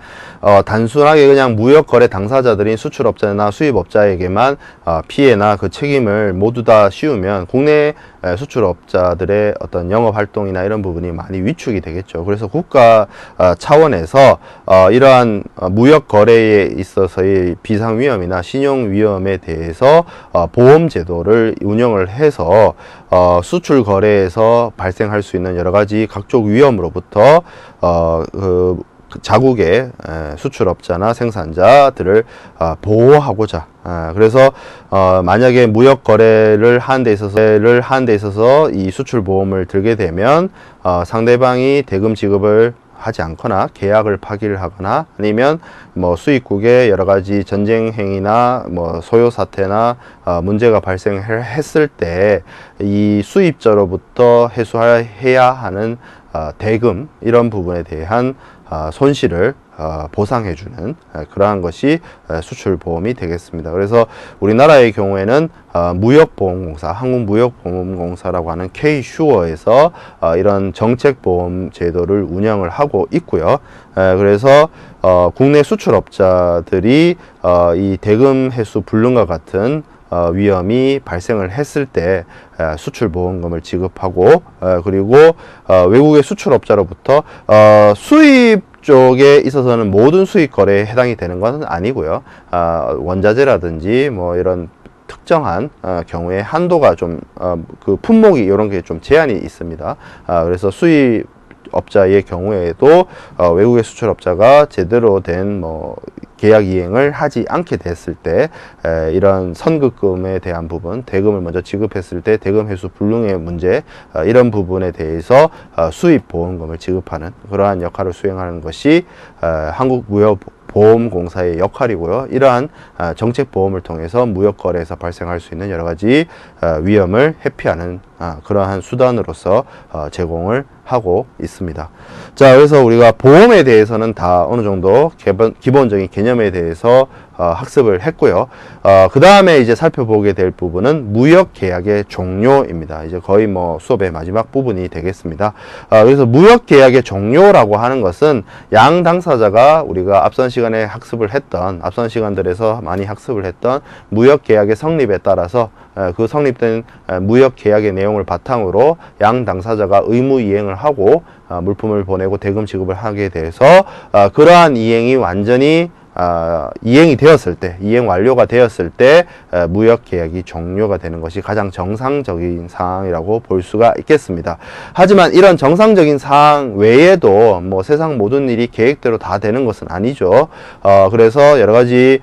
S1: 단순하게 그냥 무역거래 당사자들인 수출업자나 수입업자에게만 피해나 그 책임을 모두 다 씌우면 국내 수출업자들의 어떤 영업 활동이나 이런 부분이 많이 위축이 되겠죠. 그래서 국가 차원에서 이러한 무역 거래에 있어서의 비상 위험이나 신용 위험에 대해서 보험 제도를 운영을 해서 수출 거래에서 발생할 수 있는 여러 가지 각종 위험으로부터 자국의 수출업자나 생산자들을 보호하고자 그래서 만약에 무역 거래를 하는 데 있어서 이 수출 보험을 들게 되면 상대방이 대금 지급을 하지 않거나 계약을 파기를 하거나 아니면 뭐 수입국에 여러 가지 전쟁 행위나 뭐 소요 사태나 문제가 발생했을 때 이 수입자로부터 해소해야 하는 대금 이런 부분에 대한 손실을 보상해주는 그러한 것이 수출보험이 되겠습니다. 그래서 우리나라의 경우에는 무역보험공사, 한국무역보험공사라고 하는 K-슈어에서 이런 정책보험 제도를 운영을 하고 있고요. 그래서 국내 수출업자들이 이 대금 회수 불능과 같은 위험이 발생을 했을 때 수출보험금을 지급하고 그리고 외국의 수출업자로부터 수입 쪽에 있어서는 모든 수입 거래에 해당이 되는 것은 아니고요. 원자재라든지 뭐 이런 특정한 경우에 한도가 좀 그 품목이 이런 게 좀 제한이 있습니다. 그래서 수입 업자의 경우에도 외국의 수출업자가 제대로 된 뭐 계약 이행을 하지 않게 됐을 때 이런 선급금에 대한 부분, 대금을 먼저 지급했을 때 대금 회수 불능의 문제 이런 부분에 대해서 수입 보험금을 지급하는 그러한 역할을 수행하는 것이 한국무역보험공사의 역할이고요. 이러한 정책보험을 통해서 무역거래에서 발생할 수 있는 여러 가지 위험을 회피하는 그러한 수단으로서 제공을 하고 있습니다. 자, 그래서 우리가 보험에 대해서는 다 어느 정도 기본적인 개념에 대해서 학습을 했고요. 그 다음에 이제 살펴보게 될 부분은 무역 계약의 종료입니다. 이제 거의 뭐 수업의 마지막 부분이 되겠습니다. 그래서 무역 계약의 종료라고 하는 것은 양 당사자가 우리가 앞선 시간에 앞선 시간들에서 많이 학습을 했던 무역 계약의 성립에 따라서 그 성립된 무역 계약의 내용을 바탕으로 양 당사자가 의무 이행을 하고 물품을 보내고 대금 지급을 하게 돼서 그러한 이행이 완전히 이행이 되었을 때, 이행 완료가 되었을 때 무역 계약이 종료가 되는 것이 가장 정상적인 상황이라고 볼 수가 있겠습니다. 하지만 이런 정상적인 상황 외에도 뭐 세상 모든 일이 계획대로 다 되는 것은 아니죠. 그래서 여러 가지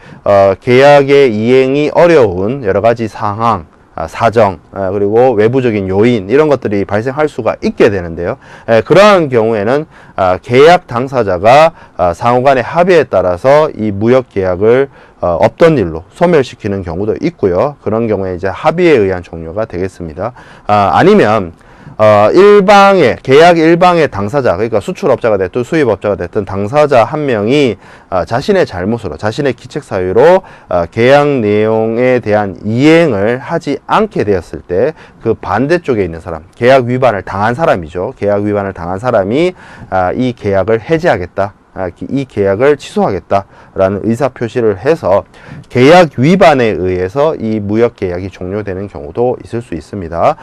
S1: 계약의 이행이 어려운 여러 가지 상황, 사정, 그리고 외부적인 요인 이런 것들이 발생할 수가 있게 되는데요. 그러한 경우에는 계약 당사자가 상호간의 합의에 따라서 이 무역 계약을 없던 일로 소멸시키는 경우도 있고요. 그런 경우에 이제 합의에 의한 종료가 되겠습니다. 아니면 계약 일방의 당사자, 그러니까 수출업자가 됐든 수입업자가 됐든 당사자 한 명이 자신의 잘못으로, 자신의 기책 사유로 계약 내용에 대한 이행을 하지 않게 되었을 때 그 반대쪽에 있는 사람, 계약 위반을 당한 사람이죠. 계약 위반을 당한 사람이 이 계약을 해지하겠다, 이 계약을 취소하겠다라는 의사표시를 해서 계약 위반에 의해서 이 무역 계약이 종료되는 경우도 있을 수 있습니다.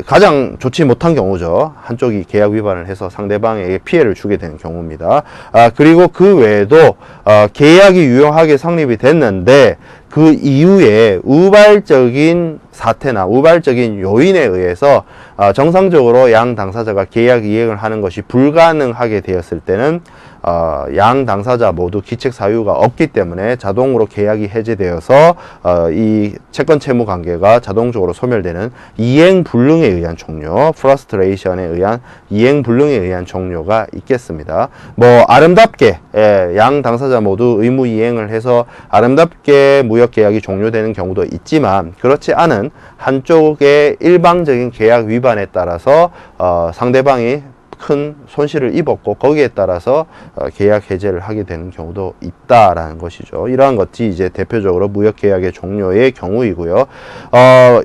S1: 가장 좋지 못한 경우죠. 한쪽이 계약 위반을 해서 상대방에게 피해를 주게 되는 경우입니다. 그리고 그 외에도 계약이 유효하게 성립이 됐는데 그 이후에 우발적인 사태나 우발적인 요인에 의해서 정상적으로 양 당사자가 계약 이행을 하는 것이 불가능하게 되었을 때는 양 당사자 모두 기책 사유가 없기 때문에 자동으로 계약이 해제되어서 이 채권 채무 관계가 자동적으로 소멸되는 이행 불능에 의한 종료, 프러스트레이션에 의한 이행 불능에 의한 종료가 있겠습니다. 뭐 아름답게 양 당사자 모두 의무 이행을 해서 아름답게 무역 계약이 종료되는 경우도 있지만 그렇지 않은 한쪽의 일방적인 계약 위반에 따라서 상대방이 큰 손실을 입었고 거기에 따라서 계약 해제를 하게 되는 경우도 있다라는 것이죠. 이러한 것이 이제 대표적으로 무역 계약의 종료의 경우이고요.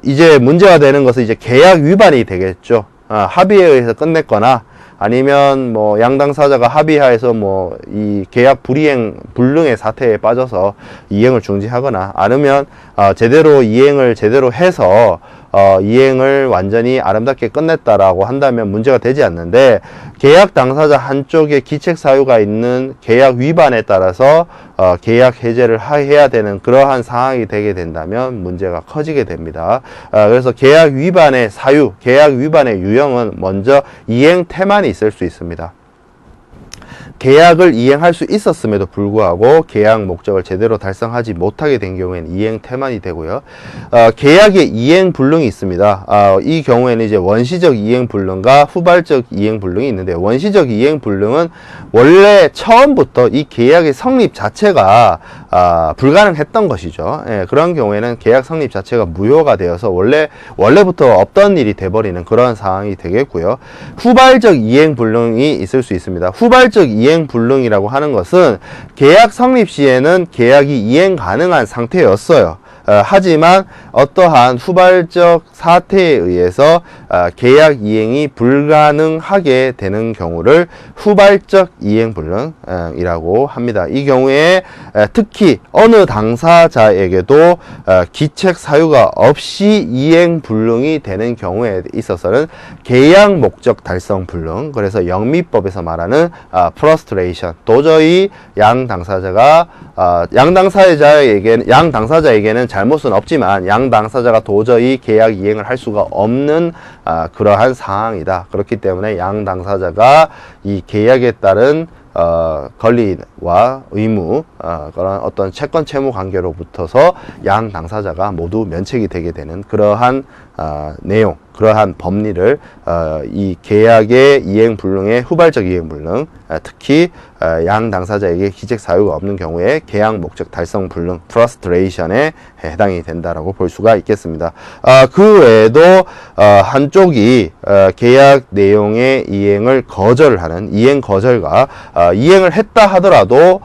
S1: 이제 문제가 되는 것은 이제 계약 위반이 되겠죠. 합의에 의해서 끝냈거나 아니면 뭐 양당사자가 합의하에서 뭐 이 계약 불능의 사태에 빠져서 이행을 중지하거나, 아니면 제대로 이행을 제대로 해서 이행을 완전히 아름답게 끝냈다라고 한다면 문제가 되지 않는데, 계약 당사자 한쪽에 기책 사유가 있는 계약 위반에 따라서 계약 해제를 해야 되는 그러한 상황이 되게 된다면 문제가 커지게 됩니다. 그래서 계약 위반의 사유, 계약 위반의 유형은 먼저 이행 태만이 있을 수 있습니다. 계약을 이행할 수 있었음에도 불구하고 계약 목적을 제대로 달성하지 못하게 된 경우에는 이행 태만이 되고요. 계약의 이행 불능이 있습니다. 이 경우에는 이제 원시적 이행 불능과 후발적 이행 불능이 있는데, 원시적 이행 불능은 원래 처음부터 이 계약의 성립 자체가 불가능했던 것이죠. 예, 그런 경우에는 계약 성립 자체가 무효가 되어서 원래부터 없던 일이 돼버리는 그런 상황이 되겠고요. 후발적 이행 불능이 있을 수 있습니다. 후발적 이행 불능이라고 하는 것은 계약 성립 시에는 계약이 이행 가능한 상태였어요. 하지만 어떠한 후발적 사태에 의해서 계약 이행이 불가능하게 되는 경우를 후발적 이행 불능이라고 합니다. 이 경우에 특히 어느 당사자에게도 기책 사유가 없이 이행 불능이 되는 경우에 있어서는 계약 목적 달성 불능, 그래서 영미법에서 말하는 frustration, 도저히 양 당사자에게는 잘못은 없지만 양 당사자가 도저히 계약 이행을 할 수가 없는 그러한 상황이다. 그렇기 때문에 양 당사자가 이 계약에 따른 권리와 의무, 그런 어떤 채권 채무 관계로부터서 양 당사자가 모두 면책이 되게 되는 그러한 내용, 그러한 법리를 이 계약의 이행 불능의 후발적 이행 불능, 특히 양 당사자에게 기책 사유가 없는 경우에 계약 목적 달성 불능, frustration에 해당이 된다라고 볼 수가 있겠습니다. 그 외에도 한쪽이 계약 내용의 이행을 거절하는 이행 거절과 이행을 했다 하더라도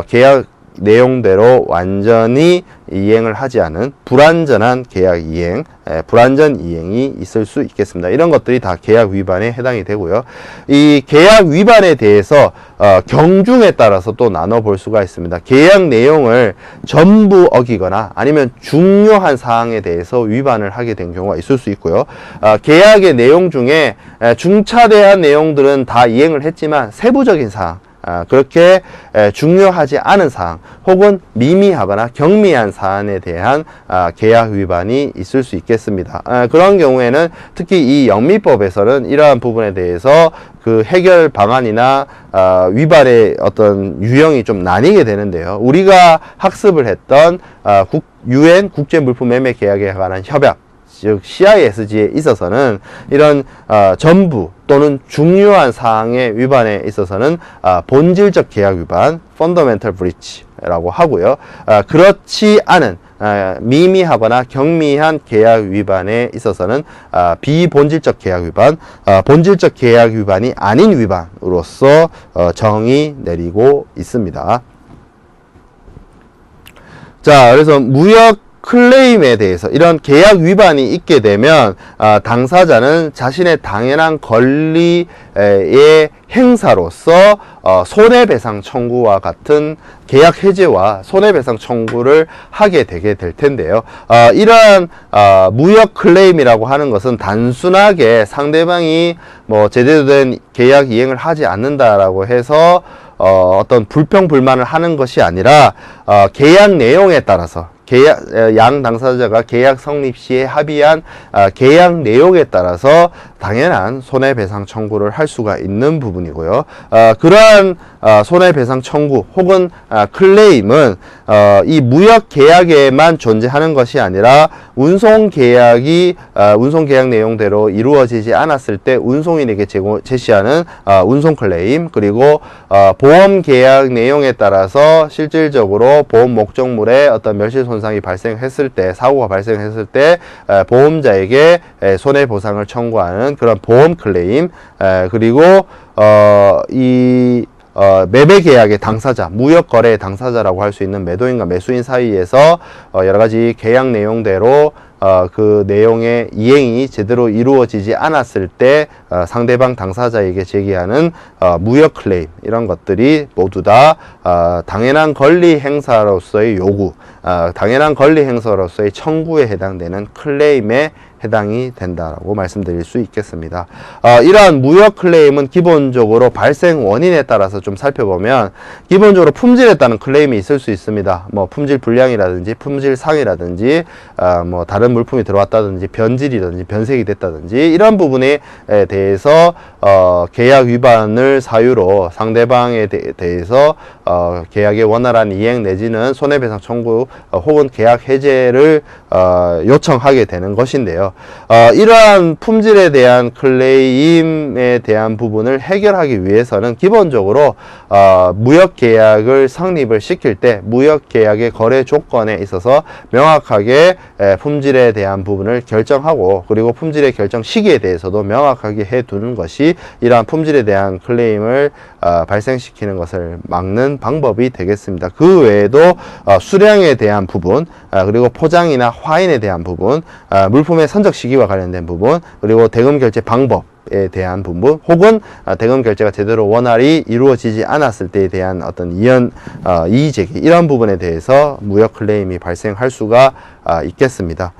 S1: 계약 내용대로 완전히 이행을 하지 않은 불완전한 계약 이행, 불완전 이행이 있을 수 있겠습니다. 이런 것들이 다 계약 위반에 해당이 되고요. 이 계약 위반에 대해서 경중에 따라서 또 나눠볼 수가 있습니다. 계약 내용을 전부 어기거나 아니면 중요한 사항에 대해서 위반을 하게 된 경우가 있을 수 있고요. 계약의 내용 중에 중차대한 내용들은 다 이행을 했지만 세부적인 사항, 그렇게 중요하지 않은 사항 혹은 미미하거나 경미한 사안에 대한 계약 위반이 있을 수 있겠습니다. 그런 경우에는 특히 이 영미법에서는 이러한 부분에 대해서 그 해결 방안이나 위반의 어떤 유형이 좀 나뉘게 되는데요. 우리가 학습을 했던 UN 국제물품매매계약에 관한 협약, 즉 CISG에 있어서는 이런 전부 또는 중요한 사항의 위반에 있어서는 본질적 계약 위반, fundamental breach라고 하고요. 그렇지 않은 미미하거나 경미한 계약 위반에 있어서는 비본질적 계약 위반, 본질적 계약 위반이 아닌 위반으로서 정의 내리고 있습니다. 자, 그래서 무역 클레임에 대해서 이런 계약 위반이 있게 되면 당사자는 자신의 당연한 권리의 행사로서 손해배상 청구와 같은 계약 해제와 손해배상 청구를 하게 되게 될 텐데요. 이러한 무역 클레임이라고 하는 것은 단순하게 상대방이 뭐 제대로 된 계약 이행을 하지 않는다라고 해서 어떤 불평 불만을 하는 것이 아니라 계약 내용에 따라서 양 당사자가 계약 성립 시에 합의한 계약 내용에 따라서 당연한 손해배상 청구를 할 수가 있는 부분이고요. 그러한 손해배상 청구 혹은 클레임은 이 무역 계약에만 존재하는 것이 아니라 운송 계약 내용대로 이루어지지 않았을 때 운송인에게 제시하는 운송 클레임, 그리고 보험 계약 내용에 따라서 실질적으로 보험 목적물에 어떤 멸실 손상이 발생했을 때, 사고가 발생했을 때 보험자에게 손해보상을 청구하는 그런 보험 클레임, 그리고 매매 계약의 당사자, 무역 거래의 당사자라고 할 수 있는 매도인과 매수인 사이에서 여러 가지 계약 내용대로 그 내용의 이행이 제대로 이루어지지 않았을 때 상대방 당사자에게 제기하는 무역 클레임, 이런 것들이 모두 다 당연한 권리 행사로서의 요구, 당연한 권리 행사로서의 청구에 해당되는 클레임에 해당이 된다라고 말씀드릴 수 있겠습니다. 이러한 무역 클레임은 기본적으로 발생 원인에 따라서 좀 살펴보면, 기본적으로 품질에 따른 클레임이 있을 수 있습니다. 뭐 품질 불량이라든지 품질 상이라든지 뭐 다른 물품이 들어왔다든지 변질이라든지 변색이 됐다든지, 이런 부분에 대해서 계약 위반을 사유로 상대방에 대해서 계약의 원활한 이행 내지는 손해배상 청구 혹은 계약 해제를 요청하게 되는 것인데요. 이러한 품질에 대한 클레임에 대한 부분을 해결하기 위해서는 기본적으로 무역계약을 성립을 시킬 때 무역계약의 거래 조건에 있어서 명확하게 품질에 대한 부분을 결정하고, 그리고 품질의 결정 시기에 대해서도 명확하게 해두는 것이 이러한 품질에 대한 클레임을 발생시키는 것을 막는 방법이 되겠습니다. 그 외에도 수량에 대한 부분, 그리고 포장이나 화인에 대한 부분, 물품의 선적 시기와 관련된 부분, 그리고 대금 결제 방법에 대한 부분, 혹은 대금 결제가 제대로 원활히 이루어지지 않았을 때에 대한 어떤 이의 제기, 이런 부분에 대해서 무역 클레임이 발생할 수가 있겠습니다.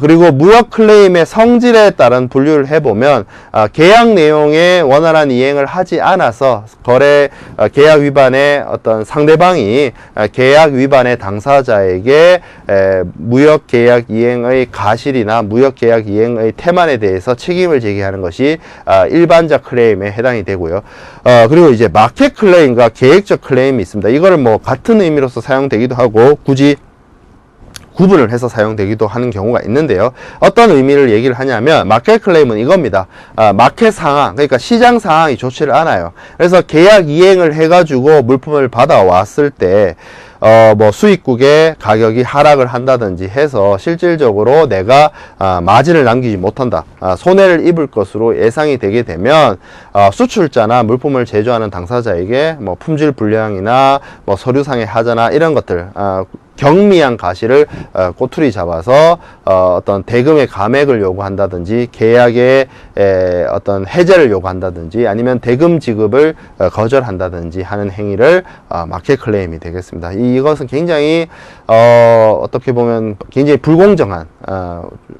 S1: 그리고 무역 클레임의 성질에 따른 분류를 해보면, 계약 내용의 원활한 이행을 하지 않아서 계약 위반의 어떤 상대방이 계약 위반의 당사자에게 무역 계약 이행의 가실이나 무역 계약 이행의 태만에 대해서 책임을 제기하는 것이 일반적 클레임에 해당이 되고요. 그리고 이제 마켓 클레임과 계획적 클레임이 있습니다. 이거를 뭐 같은 의미로서 사용되기도 하고 굳이 구분을 해서 사용되기도 하는 경우가 있는데요. 어떤 의미를 얘기를 하냐면, 마켓 클레임은 이겁니다. 마켓 상황, 그러니까 시장 상황이 좋지를 않아요. 그래서 계약 이행을 해가지고 물품을 받아왔을 때 뭐 수입국의 가격이 하락을 한다든지 해서 실질적으로 내가 마진을 남기지 못한다, 손해를 입을 것으로 예상이 되게 되면 수출자나 물품을 제조하는 당사자에게 뭐 품질 불량이나 뭐 서류상의 하자나 이런 것들, 경미한 가시를 꼬투리 잡아서 어떤 대금의 감액을 요구한다든지 계약의 어떤 해제를 요구한다든지 아니면 대금 지급을 거절한다든지 하는 행위를 마켓 클레임이 되겠습니다. 이것은 굉장히 어떻게 보면 굉장히 불공정한,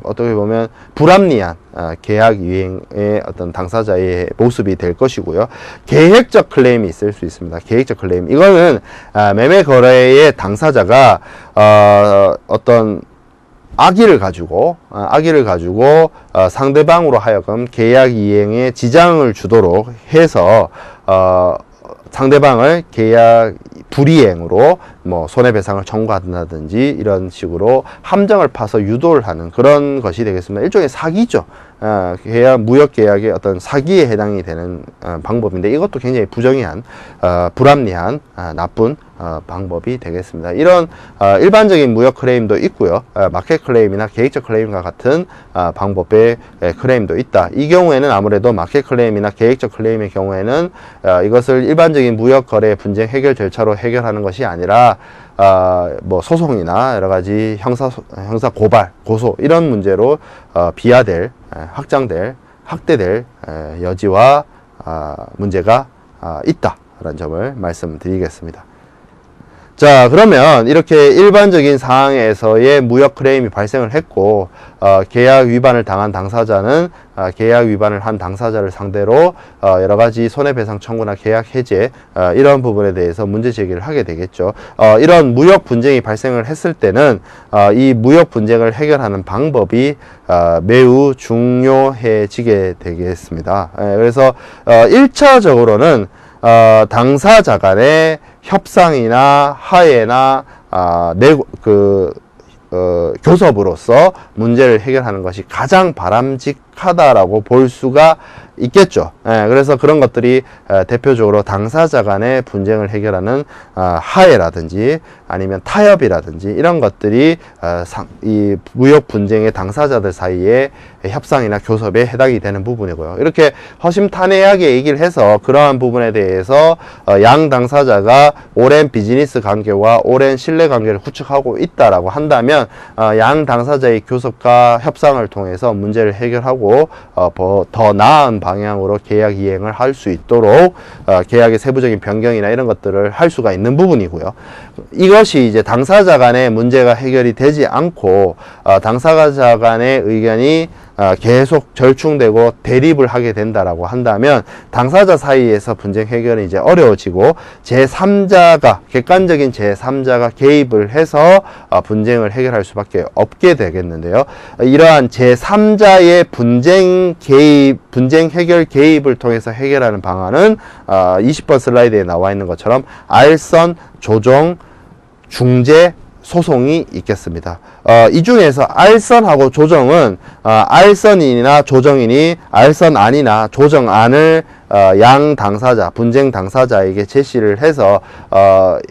S1: 어떻게 보면 불합리한 계약 이행의 어떤 당사자의 모습이 될 것이고요. 계획적 클레임이 있을 수 있습니다. 계획적 클레임, 이거는 매매 거래의 당사자가 어떤 악의를 가지고 상대방으로 하여금 계약 이행에 지장을 주도록 해서 상대방을 계약 불이행으로 뭐 손해배상을 청구한다든지 이런 식으로 함정을 파서 유도를 하는 그런 것이 되겠습니다. 일종의 사기죠. 무역계약의 어떤 사기에 해당이 되는 방법인데, 이것도 굉장히 부정의한, 불합리한, 나쁜 방법이 되겠습니다. 이런 일반적인 무역 클레임도 있고요. 마켓 클레임이나 계획적 클레임과 같은 방법의 클레임도 있다. 이 경우에는 아무래도 마켓 클레임이나 계획적 클레임의 경우에는 이것을 일반적인 무역 거래 분쟁 해결 절차로 해결하는 것이 아니라 뭐 소송이나 여러 가지 형사 고발, 고소 이런 문제로 비화될, 확장될, 확대될 여지와 문제가 있다라는 점을 말씀드리겠습니다. 자, 그러면 이렇게 일반적인 상황에서의 무역 클레임이 발생을 했고, 계약 위반을 당한 당사자는 계약 위반을 한 당사자를 상대로 여러 가지 손해배상 청구나 계약 해제, 이런 부분에 대해서 문제 제기를 하게 되겠죠. 이런 무역 분쟁이 발생을 했을 때는 이 무역 분쟁을 해결하는 방법이 매우 중요해지게 되겠습니다. 그래서 1차적으로는 당사자 간의 협상이나 하해나 교섭으로서 문제를 해결하는 것이 가장 바람직한 부족하다라고 볼 수가 있겠죠. 그래서 그런 것들이 대표적으로 당사자 간의 분쟁을 해결하는 화해라든지 아니면 타협이라든지 이런 것들이 이 무역 분쟁의 당사자들 사이에 협상이나 교섭에 해당이 되는 부분이고요. 이렇게 허심탄회하게 얘기를 해서 그러한 부분에 대해서 양 당사자가 오랜 비즈니스 관계와 오랜 신뢰 관계를 구축하고 있다라고 한다면 양 당사자의 교섭과 협상을 통해서 문제를 해결하고 더 나은 방향으로 계약 이행을 할 수 있도록 계약의 세부적인 변경이나 이런 것들을 할 수가 있는 부분이고요. 이것이 이제 당사자 간의 문제가 해결이 되지 않고 당사자 간의 의견이 계속 절충되고 대립을 하게 된다라고 한다면 당사자 사이에서 분쟁 해결이 이제 어려워지고 제3자가 객관적인 제3자가 개입을 해서 분쟁을 해결할 수밖에 없게 되겠는데요. 이러한 제3자의 분쟁 해결 개입을 통해서 해결하는 방안은 20번 슬라이드에 나와 있는 것처럼 알선, 조정, 중재, 소송이 있겠습니다. 이 중에서 알선하고 조정은 알선인이나 조정인이 알선안이나 조정안을 양 당사자, 분쟁 당사자에게 제시를 해서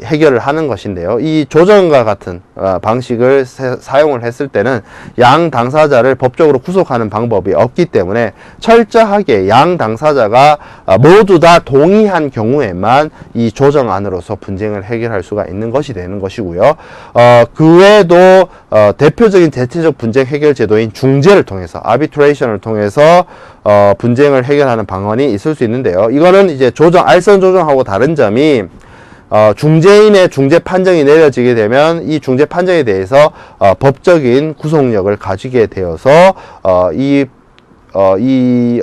S1: 해결을 하는 것인데요. 이 조정과 같은 방식을 사용을 했을 때는 양 당사자를 법적으로 구속하는 방법이 없기 때문에 철저하게 양 당사자가 모두 다 동의한 경우에만 이 조정안으로서 분쟁을 해결할 수가 있는 것이 되는 것이고요. 그 외에도 대표적인 대체적 분쟁 해결 제도인 중재를 통해서 아비트레이션을 통해서 분쟁을 해결하는 방안이 있을 수 있는데요. 이거는 이제 알선 조정하고 다른 점이 중재인의 중재 판정이 내려지게 되면 이 중재 판정에 대해서 법적인 구속력을 가지게 되어서 이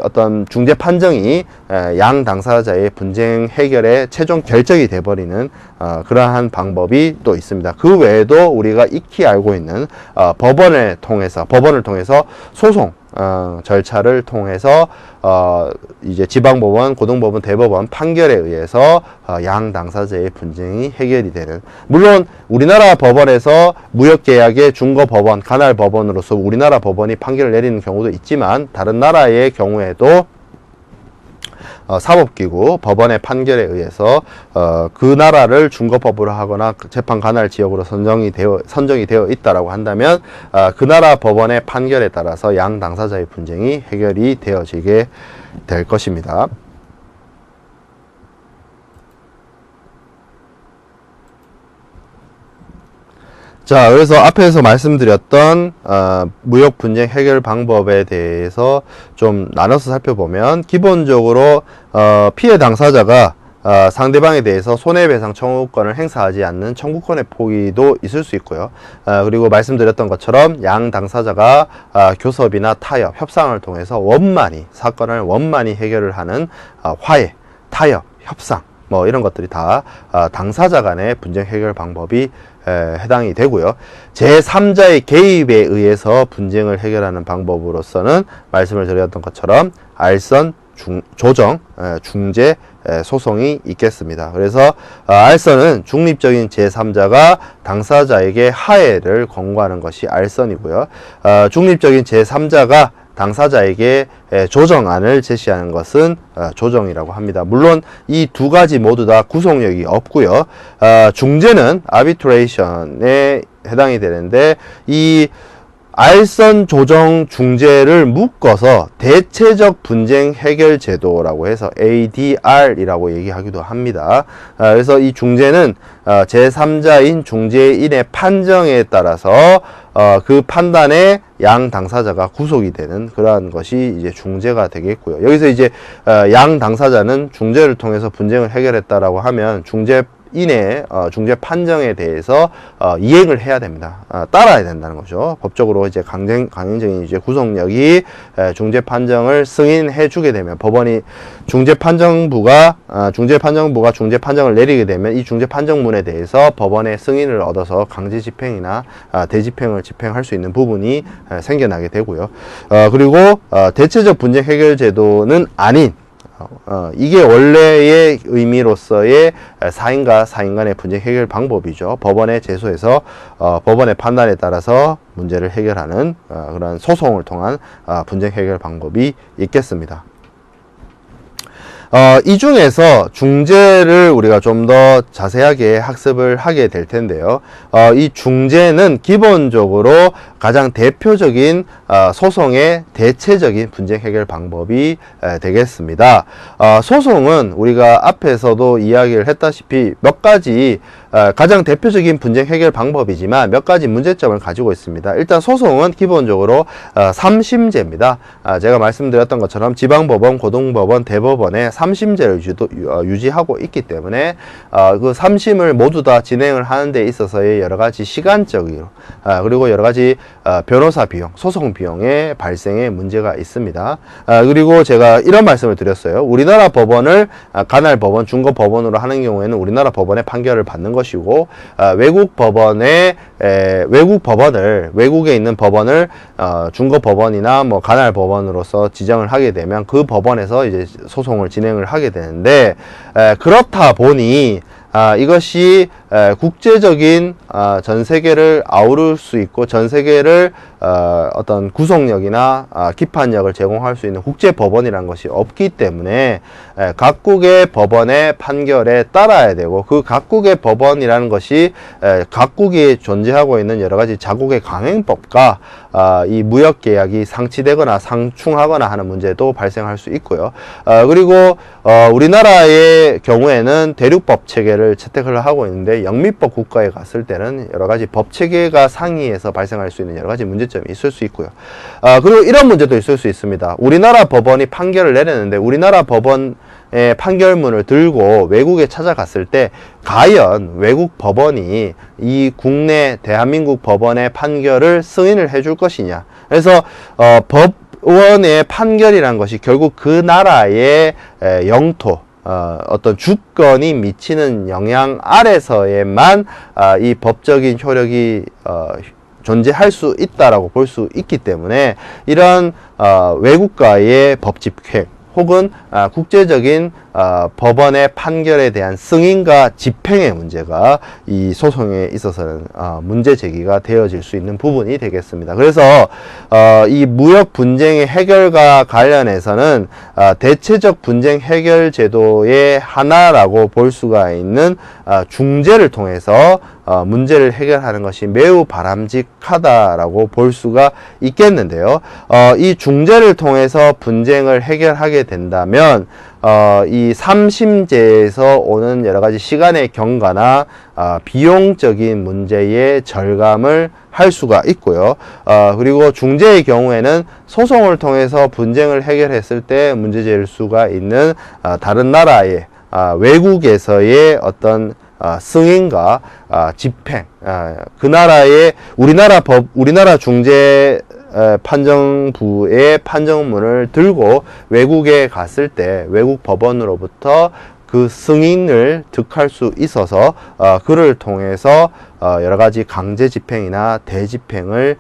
S1: 어떤 중재 판정이 양 당사자의 분쟁 해결의 최종 결정이 돼버리는 그러한 방법이 또 있습니다. 그 외에도 우리가 익히 알고 있는 법원을 통해서 소송 절차를 통해서 이제 지방법원, 고등법원, 대법원 판결에 의해서 양 당사자의 분쟁이 해결이 되는, 물론 우리나라 법원에서 무역계약의 중거법원, 관할법원으로서 우리나라 법원이 판결을 내리는 경우도 있지만 다른 나라의 경우에도 사법기구, 법원의 판결에 의해서 그 나라를 중거법으로 하거나 재판 관할 지역으로 선정이 되어 있다라고 한다면 그 나라 법원의 판결에 따라서 양 당사자의 분쟁이 해결이 되어지게 될 것입니다. 자, 그래서 앞에서 말씀드렸던 무역 분쟁 해결 방법에 대해서 좀 나눠서 살펴보면, 기본적으로 피해 당사자가 상대방에 대해서 손해배상 청구권을 행사하지 않는 청구권의 포기도 있을 수 있고요. 그리고 말씀드렸던 것처럼 양 당사자가 교섭이나 타협, 협상을 통해서 사건을 원만히 해결을 하는 화해, 타협, 협상, 뭐 이런 것들이 다 당사자 간의 분쟁 해결 방법이 해당이 되고요. 제3자의 개입에 의해서 분쟁을 해결하는 방법으로서는 말씀을 드렸던 것처럼 알선, 조정, 중재, 소송이 있겠습니다. 그래서 알선은 중립적인 제3자가 당사자에게 하해를 권고하는 것이 알선이고요. 중립적인 제3자가 당사자에게 조정안을 제시하는 것은 조정이라고 합니다. 물론 이 두 가지 모두 다 구속력이 없고요. 중재는 아비트레이션에 해당이 되는데, 이 알선, 조정, 중재를 묶어서 대체적 분쟁 해결 제도라고 해서 ADR이라고 얘기하기도 합니다. 그래서 이 중재는 제3자인 중재인의 판정에 따라서 그 판단에 양 당사자가 구속이 되는 그러한 것이 이제 중재가 되겠고요. 여기서 이제 양 당사자는 중재를 통해서 분쟁을 해결했다라고 하면 중재인의 중재 판정에 대해서 이행을 해야 됩니다. 따라야 된다는 거죠. 법적으로 이제 강행적인 이제 구속력이 중재 판정을 승인해 주게 되면, 법원이 중재 판정부가 중재 판정을 내리게 되면 이 중재 판정문에 대해서 법원의 승인을 얻어서 강제 집행이나 대집행을 집행할 수 있는 부분이 생겨나게 되고요. 그리고 대체적 분쟁 해결 제도는 아닌 이게 원래의 의미로서의 사인과 사인 간의 분쟁 해결 방법이죠. 법원에 제소해서 법원의 판단에 따라서 문제를 해결하는 그런 소송을 통한 분쟁 해결 방법이 있겠습니다. 이 중에서 중재를 우리가 좀 더 자세하게 학습을 하게 될 텐데요. 이 중재는 기본적으로 가장 대표적인 소송의 대체적인 분쟁 해결 방법이 되겠습니다. 소송은 우리가 앞에서도 이야기를 했다시피 몇 가지 가장 대표적인 분쟁 해결 방법이지만 몇 가지 문제점을 가지고 있습니다. 일단 소송은 기본적으로 3심제입니다. 제가 말씀드렸던 것처럼 지방법원, 고등법원, 대법원에 3심제를 유지하고 있기 때문에 그 3심을 모두 다 진행을 하는 데 있어서의 여러 가지 시간적으로 그리고 여러 가지 변호사 비용, 소송 비용의 발생에 문제가 있습니다. 그리고 제가 이런 말씀을 드렸어요. 우리나라 법원을 관할 법원, 중급 법원으로 하는 경우에는 우리나라 법원의 판결을 받는 것이고 외국 법원의 외국에 있는 법원을 중급 법원이나 뭐 관할 법원으로서 지정을 하게 되면 그 법원에서 이제 소송을 진행을 하게 되는데 그렇다 보니 이것이 국제적인 전 세계를 아우를 수 있고 전 세계를 어떤 구속력이나 기판력을 제공할 수 있는 국제 법원이라는 것이 없기 때문에 각국의 법원의 판결에 따라야 되고 그 각국의 법원이라는 것이 각국이 존재하고 있는 여러 가지 자국의 강행법과 이 무역 계약이 상치되거나 상충하거나 하는 문제도 발생할 수 있고요. 그리고 우리나라의 경우에는 대륙법 체계를 채택을 하고 있는데 영미법 국가에 갔을 때는 여러 가지 법 체계가 상이해서 발생할 수 있는 여러 가지 문제점이 있을 수 있고요. 그리고 이런 문제도 있을 수 있습니다. 우리나라 법원이 판결을 내렸는데 우리나라 법원의 판결문을 들고 외국에 찾아갔을 때 과연 외국 법원이 이 국내 대한민국 법원의 판결을 승인을 해줄 것이냐. 그래서 법원의 판결이란 것이 결국 그 나라의 영토 어떤 주권이 미치는 영향 아래서에만 이 법적인 효력이 존재할 수 있다라고 볼 수 있기 때문에 이런 외국과의 법 집행 혹은 국제적인 법원의 판결에 대한 승인과 집행의 문제가 이 소송에 있어서는 문제 제기가 되어질 수 있는 부분이 되겠습니다. 그래서 이 무역 분쟁의 해결과 관련해서는 대체적 분쟁 해결 제도의 하나라고 볼 수가 있는 중재를 통해서 문제를 해결하는 것이 매우 바람직하다라고 볼 수가 있겠는데요. 이 중재를 통해서 분쟁을 해결하게 된다면 이 3심제에서 오는 여러 가지 시간의 경과나 비용적인 문제의 절감을 할 수가 있고요. 그리고 중재의 경우에는 소송을 통해서 분쟁을 해결했을 때 문제될 수가 있는 다른 나라의 외국에서의 어떤 승인과 집행, 그 나라의 우리나라 중재 판정부의 판정문을 들고 외국에 갔을 때 외국 법원으로부터 그 승인을 득할 수 있어서 그를 통해서 여러 가지 강제 집행이나 대집행을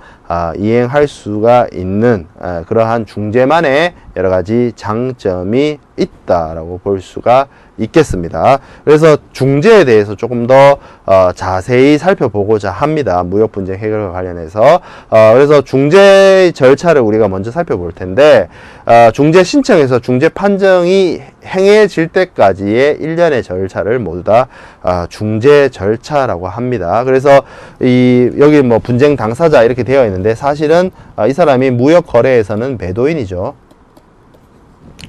S1: 이행할 수가 있는 그러한 중재만의 여러 가지 장점이 있다라고 볼 수가 있겠습니다. 그래서 중재에 대해서 조금 더 자세히 살펴보고자 합니다. 무역 분쟁 해결과 관련해서. 그래서 중재 절차를 우리가 먼저 살펴볼 텐데 중재 신청에서 중재 판정이 행해질 때까지의 일련의 절차를 모두 다 중재 절차라고 합니다. 그래서 여기 뭐 분쟁 당사자 이렇게 되어 있는데 사실은 이 사람이 무역 거래에서는 매도인이죠.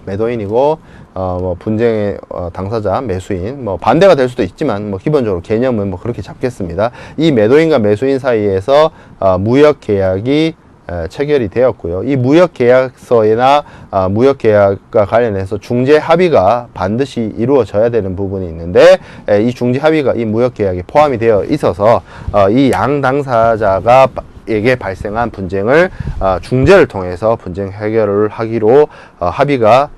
S1: 매도인이고 뭐 분쟁의 당사자, 매수인, 뭐 반대가 될 수도 있지만 뭐 기본적으로 개념은 뭐 그렇게 잡겠습니다. 이 매도인과 매수인 사이에서 무역 계약이 체결이 되었고요. 이 무역 계약서나 무역 계약과 관련해서 중재 합의가 반드시 이루어져야 되는 부분이 있는데 이 중재 합의가 이 무역 계약에 포함이 되어 있어서 이 양 당사자가 에게 발생한 분쟁을 중재를 통해서 분쟁 해결을 하기로 합의가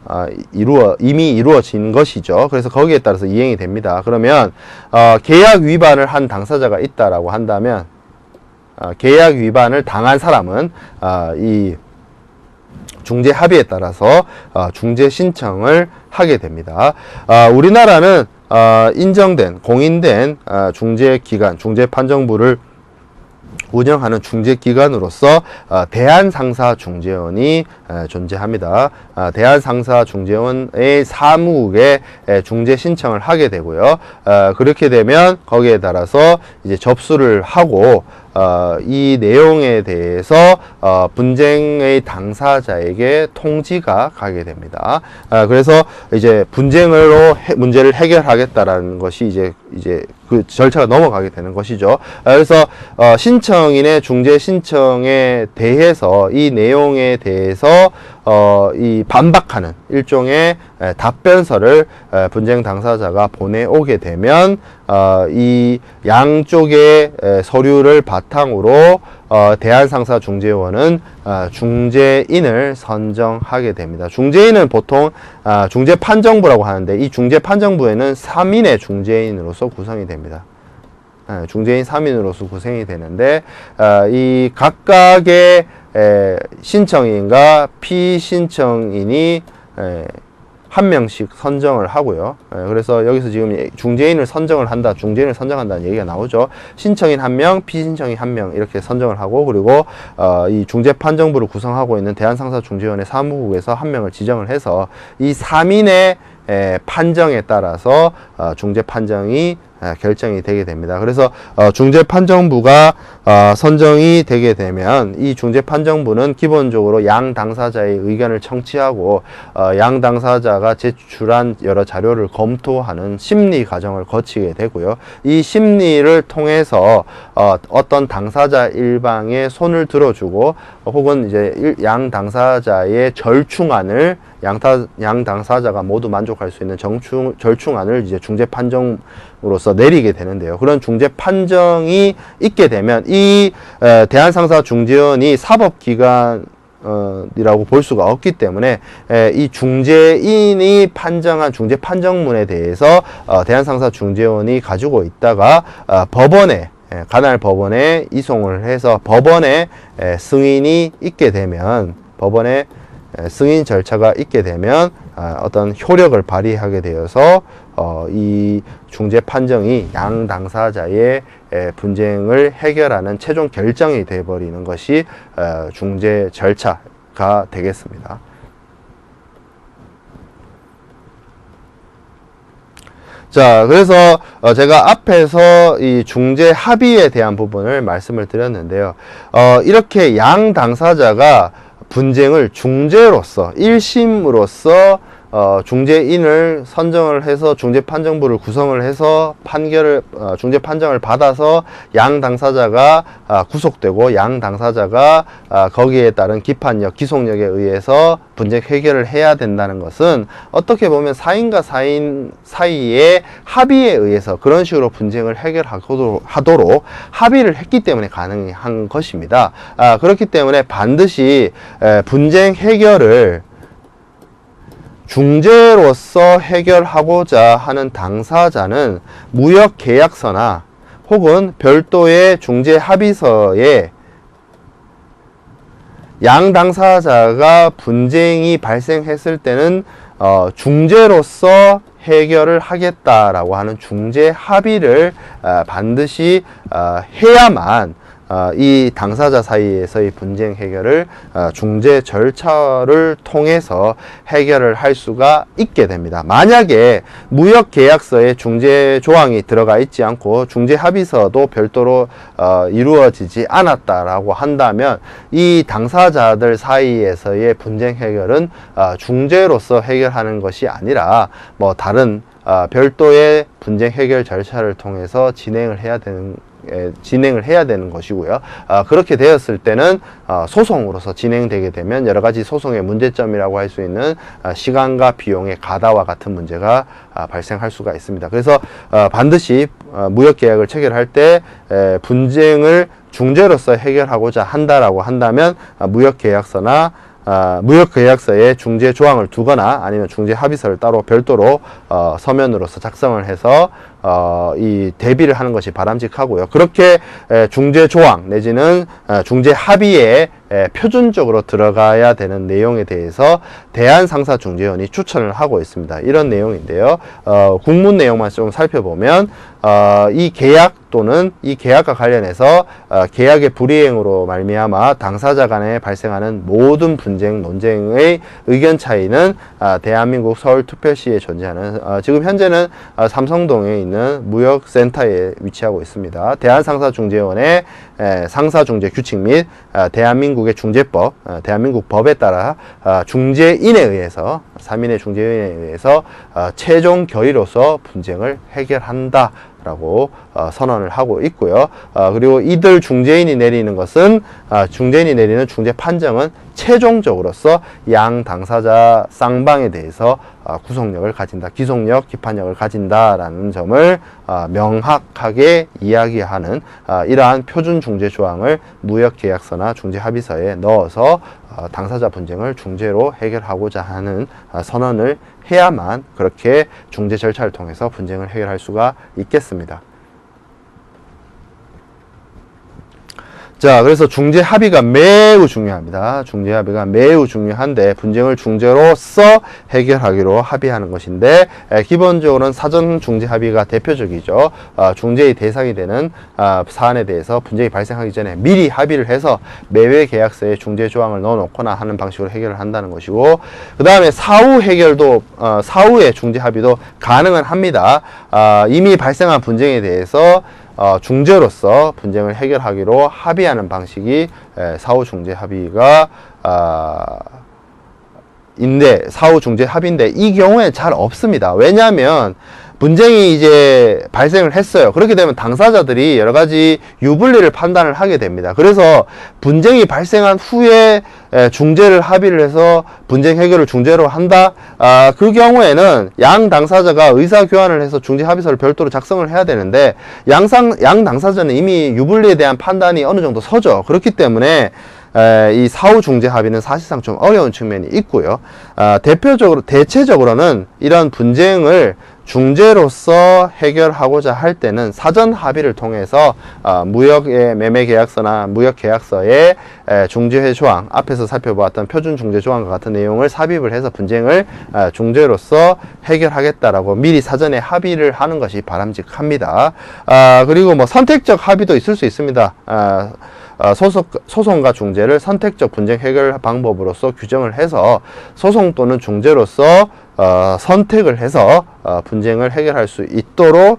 S1: 이미 이루어진 것이죠. 그래서 거기에 따라서 이행이 됩니다. 그러면 계약 위반을 한 당사자가 있다라고 한다면 계약 위반을 당한 사람은 이 중재 합의에 따라서 중재 신청을 하게 됩니다. 우리나라는 인정된 공인된 중재기관, 중재판정부를 운영하는 중재기관으로서 대한상사중재원이 존재합니다. 대한상사중재원의 사무국에 중재 신청을 하게 되고요. 그렇게 되면 거기에 따라서 이제 접수를 하고 이 내용에 대해서 분쟁의 당사자에게 통지가 가게 됩니다. 그래서 이제 분쟁으로 문제를 해결하겠다라는 것이 이제 그 절차가 넘어가게 되는 것이죠. 그래서 신청인의 중재 신청에 대해서 이 내용에 대해서 이 반박하는 일종의 답변서를 분쟁 당사자가 보내오게 되면 이 양쪽의 서류를 바탕으로 대한상사중재원은 중재인을 선정하게 됩니다. 중재인은 보통 중재판정부라고 하는데 이 중재판정부에는 3인의 중재인으로서 구성이 됩니다. 중재인 3인으로서 구성이 되는데 이 각각의 신청인과 피신청인이 한 명씩 선정을 하고요. 그래서 여기서 지금 중재인을 선정한다는 얘기가 나오죠. 신청인 1명, 피신청인 1명 이렇게 선정을 하고, 그리고 이 중재판정부를 구성하고 있는 대한상사중재원의 사무국에서 1명을 지정을 해서 이 3인의 판정에 따라서 중재 판정이 결정이 되게 됩니다. 그래서 중재판정부가 선정이 되게 되면 이 중재판정부는 기본적으로 양 당사자의 의견을 청취하고 양 당사자가 제출한 여러 자료를 검토하는 심리 과정을 거치게 되고요. 이 심리를 통해서 어떤 당사자 일방의 손을 들어주고 혹은 이제 양 당사자의 절충안을 양 당사자가 모두 만족할 수 있는 절충안을 이제 중재 판정으로서 내리게 되는데요. 그런 중재 판정이 있게 되면 이 대한상사중재원이 사법기관 이라고 볼 수가 없기 때문에 이 중재인이 판정한 중재 판정문에 대해서 대한상사중재원이 가지고 있다가 법원에 관할 법원에 이송을 해서 법원에 승인이 있게 되면 법원에 승인 절차가 있게 되면 어떤 효력을 발휘하게 되어서 이 중재 판정이 양 당사자의 분쟁을 해결하는 최종 결정이 되어버리는 것이 중재 절차가 되겠습니다. 자, 그래서 제가 앞에서 이 중재 합의에 대한 부분을 말씀을 드렸는데요. 이렇게 양 당사자가 분쟁을 중재로서 1심으로서 중재인을 선정을 해서 중재판정부를 구성을 해서 중재 판정을 받아서 양 당사자가 구속되고 양 당사자가 거기에 따른 기판력, 기속력에 의해서 분쟁 해결을 해야 된다는 것은 어떻게 보면 사인과 사인 사이의 합의에 의해서 그런 식으로 분쟁을 해결하도록 합의를 했기 때문에 가능한 것입니다. 그렇기 때문에 반드시 분쟁 해결을 중재로서 해결하고자 하는 당사자는 무역계약서나 혹은 별도의 중재합의서에 양 당사자가 분쟁이 발생했을 때는 중재로서 해결을 하겠다라고 하는 중재 합의를 반드시 해야만 이 당사자 사이에서의 분쟁 해결을 중재 절차를 통해서 해결을 할 수가 있게 됩니다. 만약에 무역계약서에 중재 조항이 들어가 있지 않고 중재 합의서도 별도로 이루어지지 않았다라고 한다면 이 당사자들 사이에서의 분쟁 해결은 중재로서 해결하는 것이 아니라 뭐 다른 별도의 분쟁 해결 절차를 통해서 진행을 해야 되는 것이고요. 그렇게 되었을 때는 소송으로서 진행되게 되면 여러 가지 소송의 문제점이라고 할 수 있는 시간과 비용의 가다와 같은 문제가 발생할 수가 있습니다. 그래서 반드시 무역계약을 체결할 때 분쟁을 중재로서 해결하고자 한다라고 한다면 무역계약서나 무역계약서에 중재 조항을 두거나 아니면 중재 합의서를 따로 별도로 서면으로서 작성을 해서 이 대비를 하는 것이 바람직하고요. 그렇게 중재 조항 내지는 중재 합의에 표준적으로 들어가야 되는 내용에 대해서 대한상사중재원이 추천을 하고 있습니다. 이런 내용인데요. 국문 내용만 좀 살펴보면 이 계약 또는 이 계약과 관련해서 계약의 불이행으로 말미암아 당사자 간에 발생하는 모든 분쟁, 논쟁의 의견 차이는 대한민국 서울특별시에 존재하는 지금 현재는 삼성동에 있는 무역센터에 위치하고 있습니다. 대한상사중재원의 상사중재 규칙 및 대한민국의 중재법, 대한민국 법에 따라 중재인에 의해서 3인의 중재인에 의해서 최종 결의로서 분쟁을 해결한다 라고 선언을 하고 있고요. 그리고 이들 중재인이 내리는 것은 중재인이 내리는 중재 판정은 최종적으로서 양 당사자 쌍방에 대해서 구속력을 가진다, 기속력, 기판력을 가진다라는 점을 명확하게 이야기하는 이러한 표준 중재 조항을 무역계약서나 중재합의서에 넣어서 당사자 분쟁을 중재로 해결하고자 하는 선언을 해야만 그렇게 중재 절차를 통해서 분쟁을 해결할 수가 있겠습니다. 자, 그래서 중재 합의가 매우 중요합니다. 중재 합의가 매우 중요한데 분쟁을 중재로서 해결하기로 합의하는 것인데 기본적으로는 사전 중재 합의가 대표적이죠. 중재의 대상이 되는 사안에 대해서 분쟁이 발생하기 전에 미리 합의를 해서 매회 계약서에 중재 조항을 넣어놓거나 하는 방식으로 해결을 한다는 것이고, 그 다음에 사후 해결도 사후의 중재 합의도 가능은 합니다. 이미 발생한 분쟁에 대해서 중재로서 분쟁을 해결하기로 합의하는 방식이 사후 중재 합의가 사후 중재 합의인데 이 경우에 잘 없습니다. 왜냐하면 분쟁이 이제 발생을 했어요. 그렇게 되면 당사자들이 여러 가지 유불리를 판단을 하게 됩니다. 그래서 분쟁이 발생한 후에 중재를 합의를 해서 분쟁 해결을 중재로 한다. 그 경우에는 양 당사자가 의사 교환을 해서 중재 합의서를 별도로 작성을 해야 되는데 양 당사자는 이미 유불리에 대한 판단이 어느 정도 서죠. 그렇기 때문에 이 사후 중재 합의는 사실상 좀 어려운 측면이 있고요. 대체적으로는 이런 분쟁을 중재로서 해결하고자 할 때는 사전 합의를 통해서 무역의 매매 계약서나 무역 계약서의 중재 조항, 앞에서 살펴보았던 표준 중재 조항과 같은 내용을 삽입을 해서 분쟁을 중재로서 해결하겠다라고 미리 사전에 합의를 하는 것이 바람직합니다. 그리고 뭐 선택적 합의도 있을 수 있습니다. 소송과 중재를 선택적 분쟁 해결 방법으로서 규정을 해서 소송 또는 중재로서 선택을 해서 분쟁을 해결할 수 있도록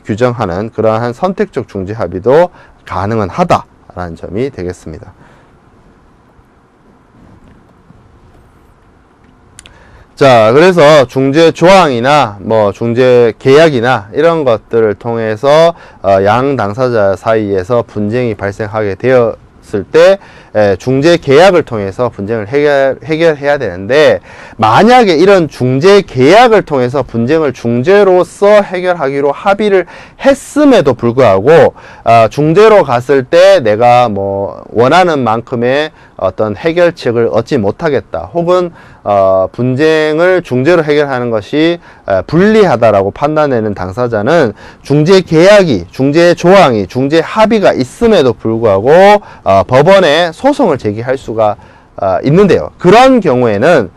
S1: 규정하는 그러한 선택적 중재 합의도 가능은 하다라는 점이 되겠습니다. 자, 그래서 중재 조항이나 뭐 중재 계약이나 이런 것들을 통해서 양 당사자 사이에서 분쟁이 발생하게 되었을 때 중재 계약을 통해서 분쟁을 해결해야 되는데, 만약에 이런 중재 계약을 통해서 분쟁을 중재로서 해결하기로 합의를 했음에도 불구하고 중재로 갔을 때 내가 뭐 원하는 만큼의 어떤 해결책을 얻지 못하겠다, 혹은 분쟁을 중재로 해결하는 것이 불리하다라고 판단되는 당사자는 중재 계약이, 중재 조항이, 중재 합의가 있음에도 불구하고 법원에 소송을 제기할 수가 있는데요. 그런 경우에는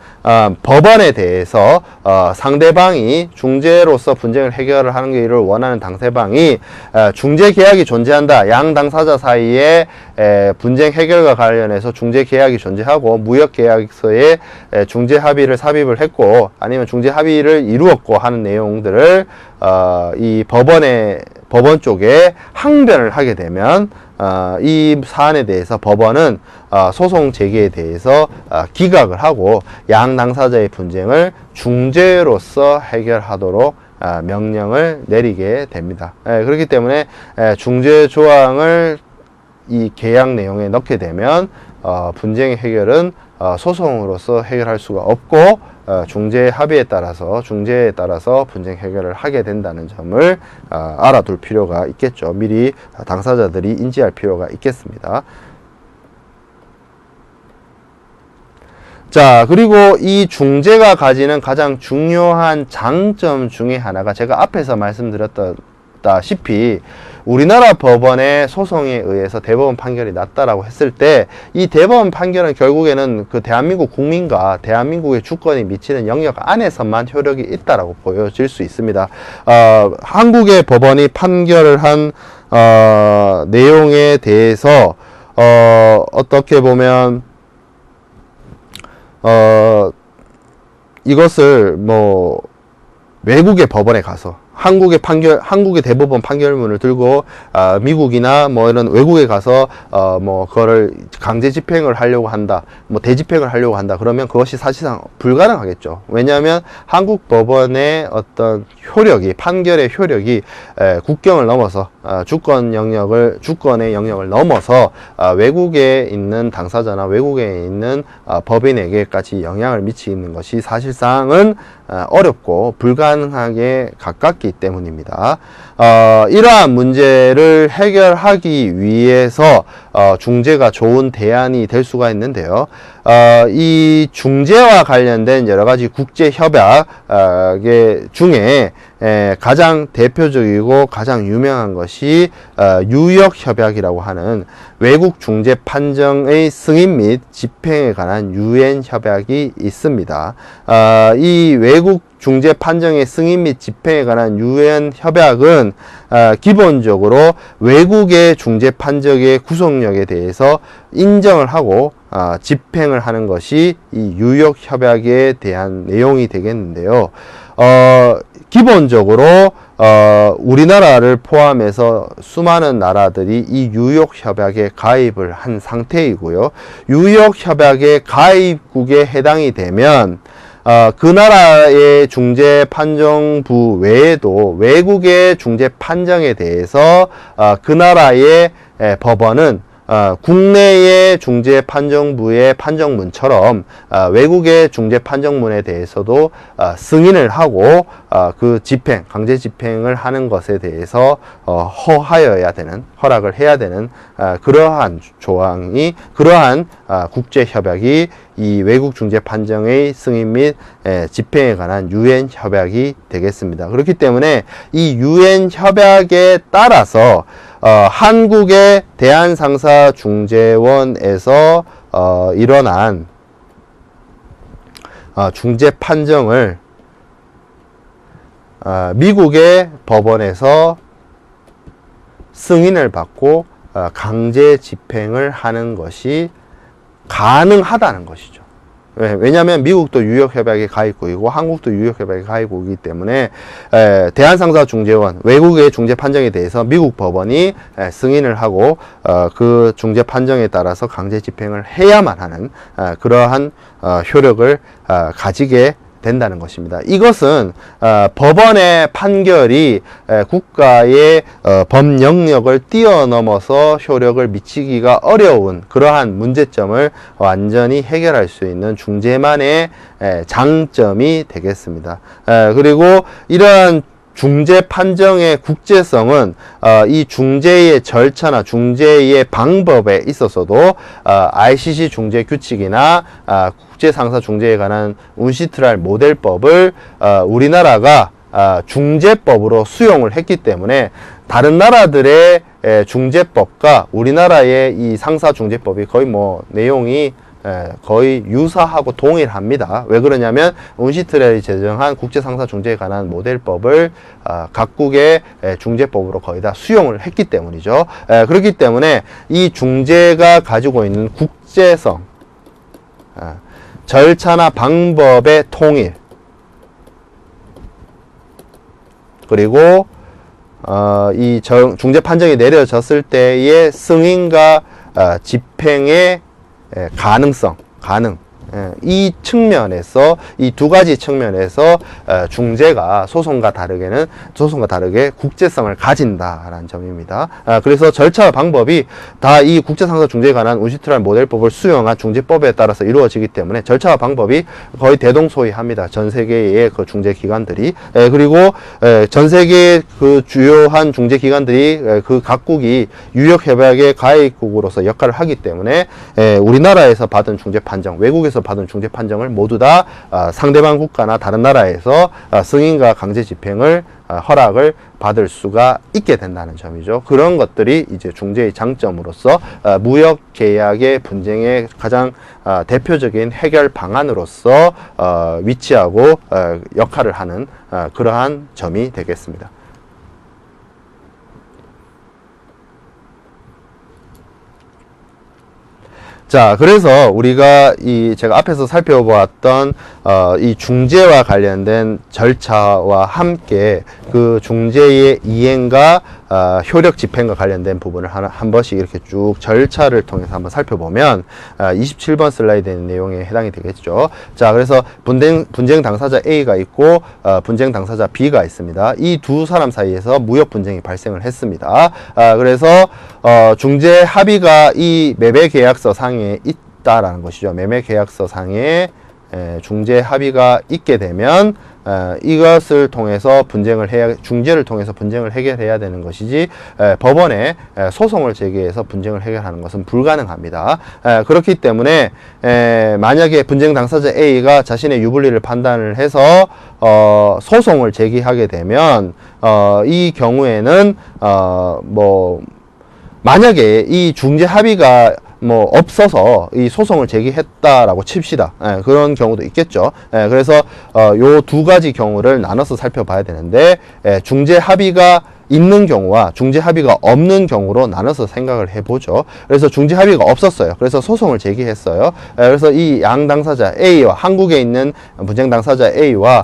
S1: 법원에 대해서 상대방이 중재로서 분쟁을 해결을 하는 게 이를 원하는 당사방이 중재 계약이 존재한다, 양 당사자 사이에 분쟁 해결과 관련해서 중재 계약이 존재하고 무역 계약서에 중재 합의를 삽입을 했고 아니면 중재 합의를 이루었고 하는 내용들을 이 법원 쪽에 항변을 하게 되면 이 사안에 대해서 법원은 소송 제기에 대해서 기각을 하고 양 당사자의 분쟁을 중재로서 해결하도록 명령을 내리게 됩니다. 그렇기 때문에 중재 조항을 이 계약 내용에 넣게 되면 분쟁의 해결은 소송으로서 해결할 수가 없고 중재 합의에 따라서, 중재에 따라서 분쟁 해결을 하게 된다는 점을 알아둘 필요가 있겠죠. 미리 당사자들이 인지할 필요가 있겠습니다. 자, 그리고 이 중재가 가지는 가장 중요한 장점 중에 하나가 제가 앞에서 말씀드렸다시피 우리나라 법원의 소송에 의해서 대법원 판결이 났다라고 했을 때 이 대법원 판결은 결국에는 그 대한민국 국민과 대한민국의 주권이 미치는 영역 안에서만 효력이 있다라고 보여질 수 있습니다. 한국의 법원이 판결을 한 내용에 대해서 어떻게 보면 이것을 뭐 외국의 법원에 가서 한국의 대법원 판결문을 들고 미국이나 뭐 이런 외국에 가서 뭐 그거를 강제 집행을 하려고 한다, 뭐 대집행을 하려고 한다. 그러면 그것이 사실상 불가능하겠죠. 왜냐하면 한국 법원의 어떤 효력이, 판결의 효력이 국경을 넘어서 주권의 영역을 넘어서 외국에 있는 당사자나 외국에 있는 법인에게까지 영향을 미치는 것이 사실상은 어렵고 불가능하게 가깝기 때문입니다. 이러한 문제를 해결하기 위해서 중재가 좋은 대안이 될 수가 있는데요. 이 중재와 관련된 여러 가지 국제 협약 중에 가장 대표적이고 가장 유명한 것이 뉴욕 협약이라고 하는 외국 중재 판정의 승인 및 집행에 관한 유엔 협약이 있습니다. 이 외국 중재 판정의 승인 및 집행에 관한 유엔 협약은 기본적으로 외국의 중재 판정의 구속력에 대해서 인정을 하고 집행을 하는 것이 이 뉴욕 협약에 대한 내용이 되겠는데요. 기본적으로 우리나라를 포함해서 수많은 나라들이 이 뉴욕 협약에 가입을 한 상태이고요. 뉴욕 협약의 가입국에 해당이 되면 그 나라의 중재 판정부 외에도 외국의 중재 판정에 대해서 그 나라의 법원은 국내의 중재 판정부의 판정문처럼 외국의 중재 판정문에 대해서도 승인을 하고 그 집행, 강제 집행을 하는 것에 대해서 허락을 해야 되는 그러한 조항이, 그러한 국제 협약이 이 외국 중재 판정의 승인 및 집행에 관한 유엔 협약이 되겠습니다. 그렇기 때문에 이 유엔 협약에 따라서 한국의 대한상사중재원에서 일어난 중재 판정을 미국의 법원에서 승인을 받고 강제 집행을 하는 것이 가능하다는 것이죠. 왜냐하면 미국도 뉴욕협약의 가입국이고 한국도 뉴욕협약의 가입국이기 때문에 대한상사중재원, 외국의 중재 판정에 대해서 미국 법원이 승인을 하고 그 중재 판정에 따라서 강제 집행을 해야만 하는 그러한 효력을 가지게 된다는 것입니다. 이것은 법원의 판결이 국가의 법 영역을 뛰어넘어서 효력을 미치기가 어려운 그러한 문제점을 완전히 해결할 수 있는 중재만의 장점이 되겠습니다. 그리고 이러한 중재 판정의 국제성은 이 중재의 절차나 중재의 방법에 있어서도 ICC 중재 규칙이나 국제상사 중재에 관한 운시트랄 모델법을 우리나라가 중재법으로 수용을 했기 때문에 다른 나라들의 중재법과 우리나라의 이 상사중재법이 거의 뭐 내용이 거의 유사하고 동일합니다. 왜 그러냐면 운시트렐이 제정한 국제상사중재에 관한 모델법을 각국의 중재법으로 거의 다 수용을 했기 때문이죠. 그렇기 때문에 이 중재가 가지고 있는 국제성, 절차나 방법의 통일, 그리고 이 중재 판정이 내려졌을 때의 승인과 집행의 가능성, 이 측면에서, 이 두 가지 측면에서 중재가 소송과 다르게 국제성을 가진다라는 점입니다. 그래서 절차와 방법이 다 이 국제상사 중재에 관한 운시트랄 모델법을 수용한 중재법에 따라서 이루어지기 때문에 절차와 방법이 거의 대동소이합니다. 전 세계의 그 중재 기관들이. 그리고 전 세계 그 주요한 중재 기관들이 그 각국이 뉴욕 협약의 가입국으로서 역할을 하기 때문에 우리나라에서 받은 중재 판정, 외국에서 소송에서 받은 중재 판정을 모두 다 상대방 국가나 다른 나라에서 승인과 강제 집행을 허락을 받을 수가 있게 된다는 점이죠. 그런 것들이 이제 중재의 장점으로서 무역 계약의 분쟁의 가장 대표적인 해결 방안으로서 위치하고 역할을 하는 그러한 점이 되겠습니다. 자, 그래서 우리가 제가 앞에서 살펴보았던 이 중재와 관련된 절차와 함께 그 중재의 이행과 효력 집행과 관련된 부분을 한 번씩 이렇게 쭉 절차를 통해서 한번 살펴보면 27번 슬라이드의 내용에 해당이 되겠죠. 자, 그래서 분쟁 당사자 A가 있고 분쟁 당사자 B가 있습니다. 이 두 사람 사이에서 무역 분쟁이 발생을 했습니다. 그래서 중재 합의가 이 매매 계약서 상에 있다라는 것이죠. 매매 계약서 상에 중재 합의가 있게 되면 이것을 통해서 중재를 통해서 분쟁을 해결해야 되는 것이지 법원에 소송을 제기해서 분쟁을 해결하는 것은 불가능합니다. 그렇기 때문에 만약에 분쟁 당사자 A가 자신의 유불리를 판단을 해서 소송을 제기하게 되면 이 경우에는 만약에 이 중재 합의가 없어서 이 소송을 제기했다라고 칩시다. 그런 경우도 있겠죠. 그래서 요 두 가지 경우를 나눠서 살펴봐야 되는데 중재 합의가 있는 경우와 중재 합의가 없는 경우로 나눠서 생각을 해보죠. 그래서 중재 합의가 없었어요. 그래서 소송을 제기했어요. 그래서 이 양 당사자 A와 한국에 있는 분쟁 당사자 A와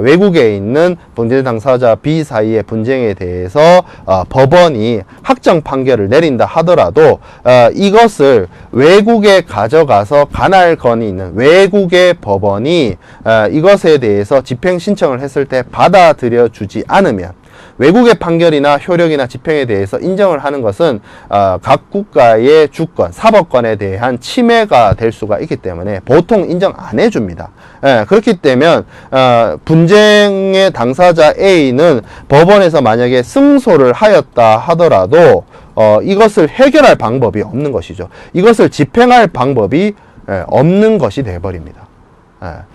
S1: 외국에 있는 분쟁 당사자 B 사이의 분쟁에 대해서 법원이 확정 판결을 내린다 하더라도 이것을 외국에 가져가서 관할권이 있는 외국의 법원이 이것에 대해서 집행 신청을 했을 때 받아들여 주지 않으면 외국의 판결이나 효력이나 집행에 대해서 인정을 하는 것은 각 국가의 주권, 사법권에 대한 침해가 될 수가 있기 때문에 보통 인정 안 해줍니다. 그렇기 때문에 분쟁의 당사자 A는 법원에서 만약에 승소를 하였다 하더라도 이것을 해결할 방법이 없는 것이죠. 이것을 집행할 방법이 없는 것이 되어버립니다.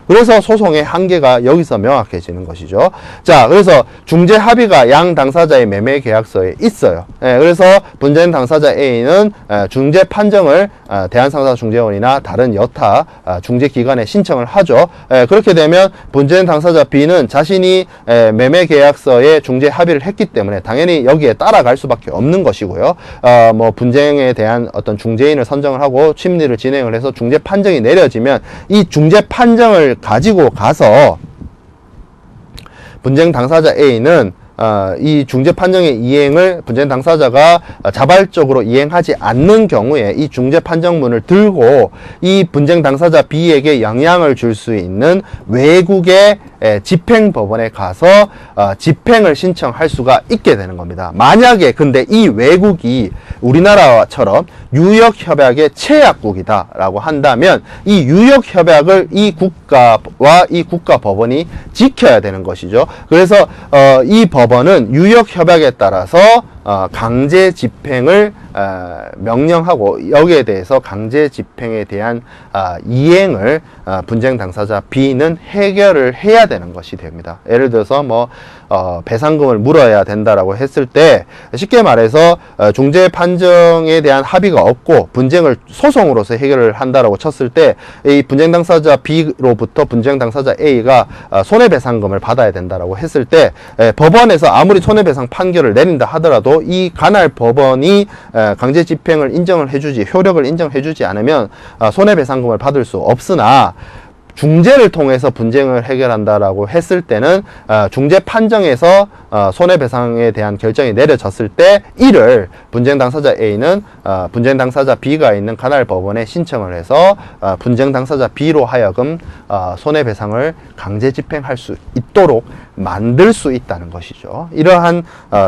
S1: 그래서 소송의 한계가 여기서 명확해지는 것이죠. 자, 그래서 중재 합의가 양 당사자의 매매 계약서에 있어요. 그래서 분쟁 당사자 A는 중재 판정을 대한상사중재원이나 다른 여타 중재기관에 신청을 하죠. 그렇게 되면 분쟁 당사자 B는 자신이 매매 계약서에 중재 합의를 했기 때문에 당연히 여기에 따라갈 수밖에 없는 것이고요. 분쟁에 대한 어떤 중재인을 선정을 하고 심리를 진행을 해서 중재 판정이 내려지면 이 중재 판정을 가지고 가서 분쟁 당사자 A는 이 중재 판정의 이행을 분쟁 당사자가 자발적으로 이행하지 않는 경우에 이 중재 판정문을 들고 이 분쟁 당사자 B에게 영향을 줄 수 있는 외국의 집행법원에 가서 집행을 신청할 수가 있게 되는 겁니다. 만약에 근데 이 외국이 우리나라처럼 유역협약의 채약국이다 라고 한다면 이 유역협약을 이 국가와 이 국가법원이 지켜야 되는 것이죠. 그래서 이 법원은 유역협약에 따라서 강제 집행을 명령하고 여기에 대해서 강제 집행에 대한 이행을 분쟁 당사자 B는 해결을 해야 되는 것이 됩니다. 예를 들어서 배상금을 물어야 된다라고 했을 때 쉽게 말해서 중재 판정에 대한 합의가 없고 분쟁을 소송으로서 해결을 한다라고 쳤을 때 이 분쟁 당사자 B로부터 분쟁 당사자 A가 손해배상금을 받아야 된다라고 했을 때 법원에서 아무리 손해배상 판결을 내린다 하더라도 이 관할 법원이 강제 집행을 인정을 해주지 효력을 인정해주지 않으면 손해배상금을 받을 수 없으나 중재를 통해서 분쟁을 해결한다라고 했을 때는 중재 판정에서 손해배상에 대한 결정이 내려졌을 때 이를 분쟁 당사자 A는 분쟁 당사자 B가 있는 관할 법원에 신청을 해서 분쟁 당사자 B로 하여금 손해배상을 강제 집행할 수 있도록 만들 수 있다는 것이죠. 이러한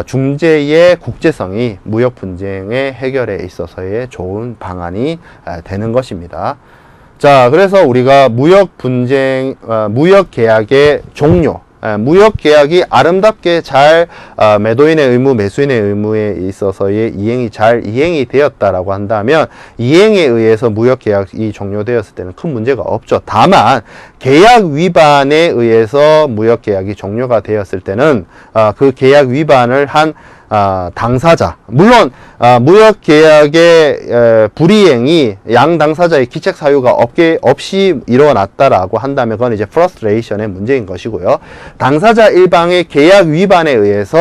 S1: 중재의 국제성이 무역 분쟁의 해결에 있어서의 좋은 방안이 되는 것입니다. 자, 그래서 우리가 무역 계약의 종료, 무역 계약이 아름답게 잘 매도인의 의무, 매수인의 의무에 있어서의 이행이 잘 이행이 되었다라고 한다면 이행에 의해서 무역 계약이 종료되었을 때는 큰 문제가 없죠. 다만 계약 위반에 의해서 무역 계약이 종료가 되었을 때는 그 계약 위반을 한 당사자, 물론 무역 계약의 불이행이 양 당사자의 기책 사유가 없이 일어났다라고 한다면 그건 이제 프러스트레이션의 문제인 것이고요. 당사자 일방의 계약 위반에 의해서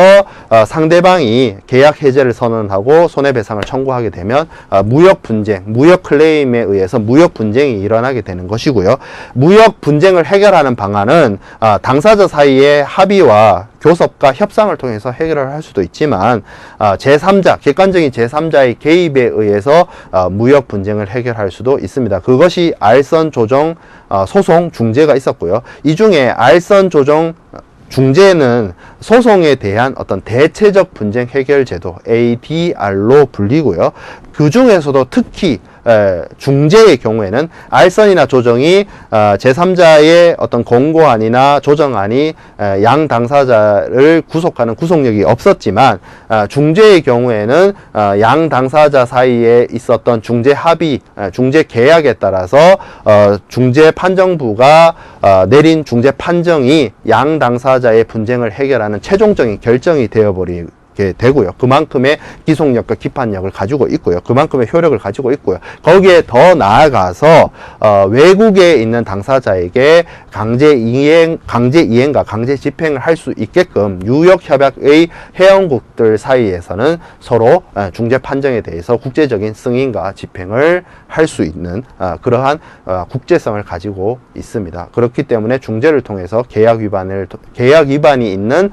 S1: 상대방이 계약 해제를 선언하고 손해배상을 청구하게 되면 무역 분쟁, 무역 클레임에 의해서 무역 분쟁이 일어나게 되는 것이고요. 무역 분쟁을 해결하는 방안은 당사자 사이의 합의와 교섭과 협상을 통해서 해결을 할 수도 있지만 제3자, 객관적인 제3자의 개입에 의해서 무역 분쟁을 해결할 수도 있습니다. 그것이 알선 조정 소송 중재가 있었고요. 이 중에 알선 조정 중재는 소송에 대한 어떤 대체적 분쟁 해결 제도 ADR로 불리고요. 그 중에서도 특히 중재의 경우에는 알선이나 조정이 제3자의 어떤 공고안이나 조정안이 양 당사자를 구속하는 구속력이 없었지만 중재의 경우에는 양 당사자 사이에 있었던 중재 합의, 중재 계약에 따라서 중재 판정부가 내린 중재 판정이 양 당사자의 분쟁을 해결하는 최종적인 결정이 되어버리고 되고요. 그만큼의 기속력과 기판력을 가지고 있고요. 그만큼의 효력을 가지고 있고요. 거기에 더 나아가서 외국에 있는 당사자에게 강제 이행과 강제 집행을 할 수 있게끔 뉴욕협약의 회원국들 사이에서는 서로 중재 판정에 대해서 국제적인 승인과 집행을 할 수 있는 그러한 국제성을 가지고 있습니다. 그렇기 때문에 중재를 통해서 계약 위반이 있는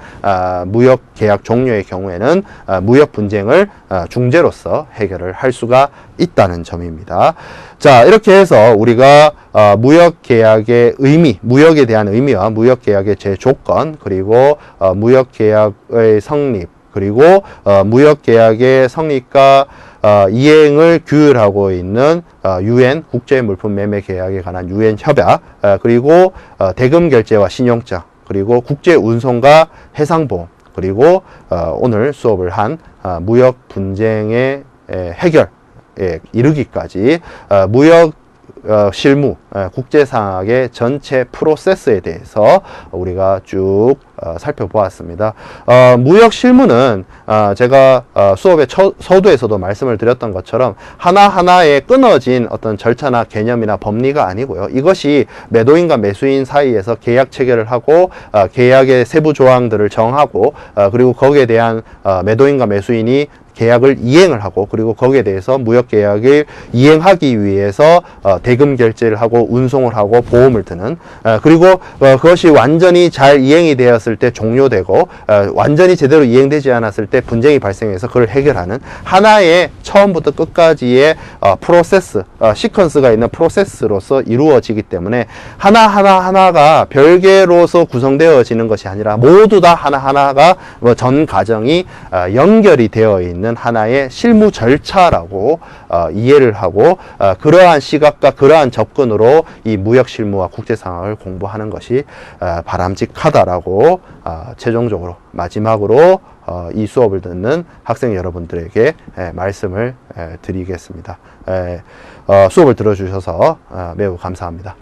S1: 무역 계약 종료의 경우에는 무역 분쟁을 중재로서 해결을 할 수가 있다는 점입니다. 자, 이렇게 해서 우리가 무역 계약의 의미, 무역에 대한 의미와 무역 계약의 제조건, 그리고 무역 계약의 성립, 그리고 무역 계약의 성립과 이행을 규율하고 있는 UN 국제물품매매계약에 관한 UN 협약, 그리고 대금 결제와 신용장, 그리고 국제 운송과 해상보험, 그리고 오늘 수업을 한 무역 분쟁의 해결에 이르기까지 무역 실무, 국제상학의 전체 프로세스에 대해서 우리가 쭉 살펴보았습니다. 무역 실무는 제가 수업의 서두에서도 말씀을 드렸던 것처럼 하나하나의 끊어진 어떤 절차나 개념이나 법리가 아니고요. 이것이 매도인과 매수인 사이에서 계약 체결을 하고 계약의 세부 조항들을 정하고 그리고 거기에 대한 매도인과 매수인이 계약을 이행을 하고 그리고 거기에 대해서 무역 계약을 이행하기 위해서 대금 결제를 하고 운송을 하고 보험을 드는 그리고 그것이 완전히 잘 이행이 되었을 때 종료되고 완전히 제대로 이행되지 않았을 때 분쟁이 발생해서 그걸 해결하는 하나의 처음부터 끝까지의 프로세스, 시퀀스가 있는 프로세스로서 이루어지기 때문에 하나가 별개로서 구성되어지는 것이 아니라 모두 다 하나하나가 전 과정이 연결이 되어 있는 하나의 실무 절차라고 이해를 하고 그러한 시각과 그러한 접근으로 이 무역 실무와 국제상학을 공부하는 것이 바람직하다라고 최종적으로 마지막으로 이 수업을 듣는 학생 여러분들에게 말씀을 드리겠습니다. 수업을 들어주셔서 매우 감사합니다.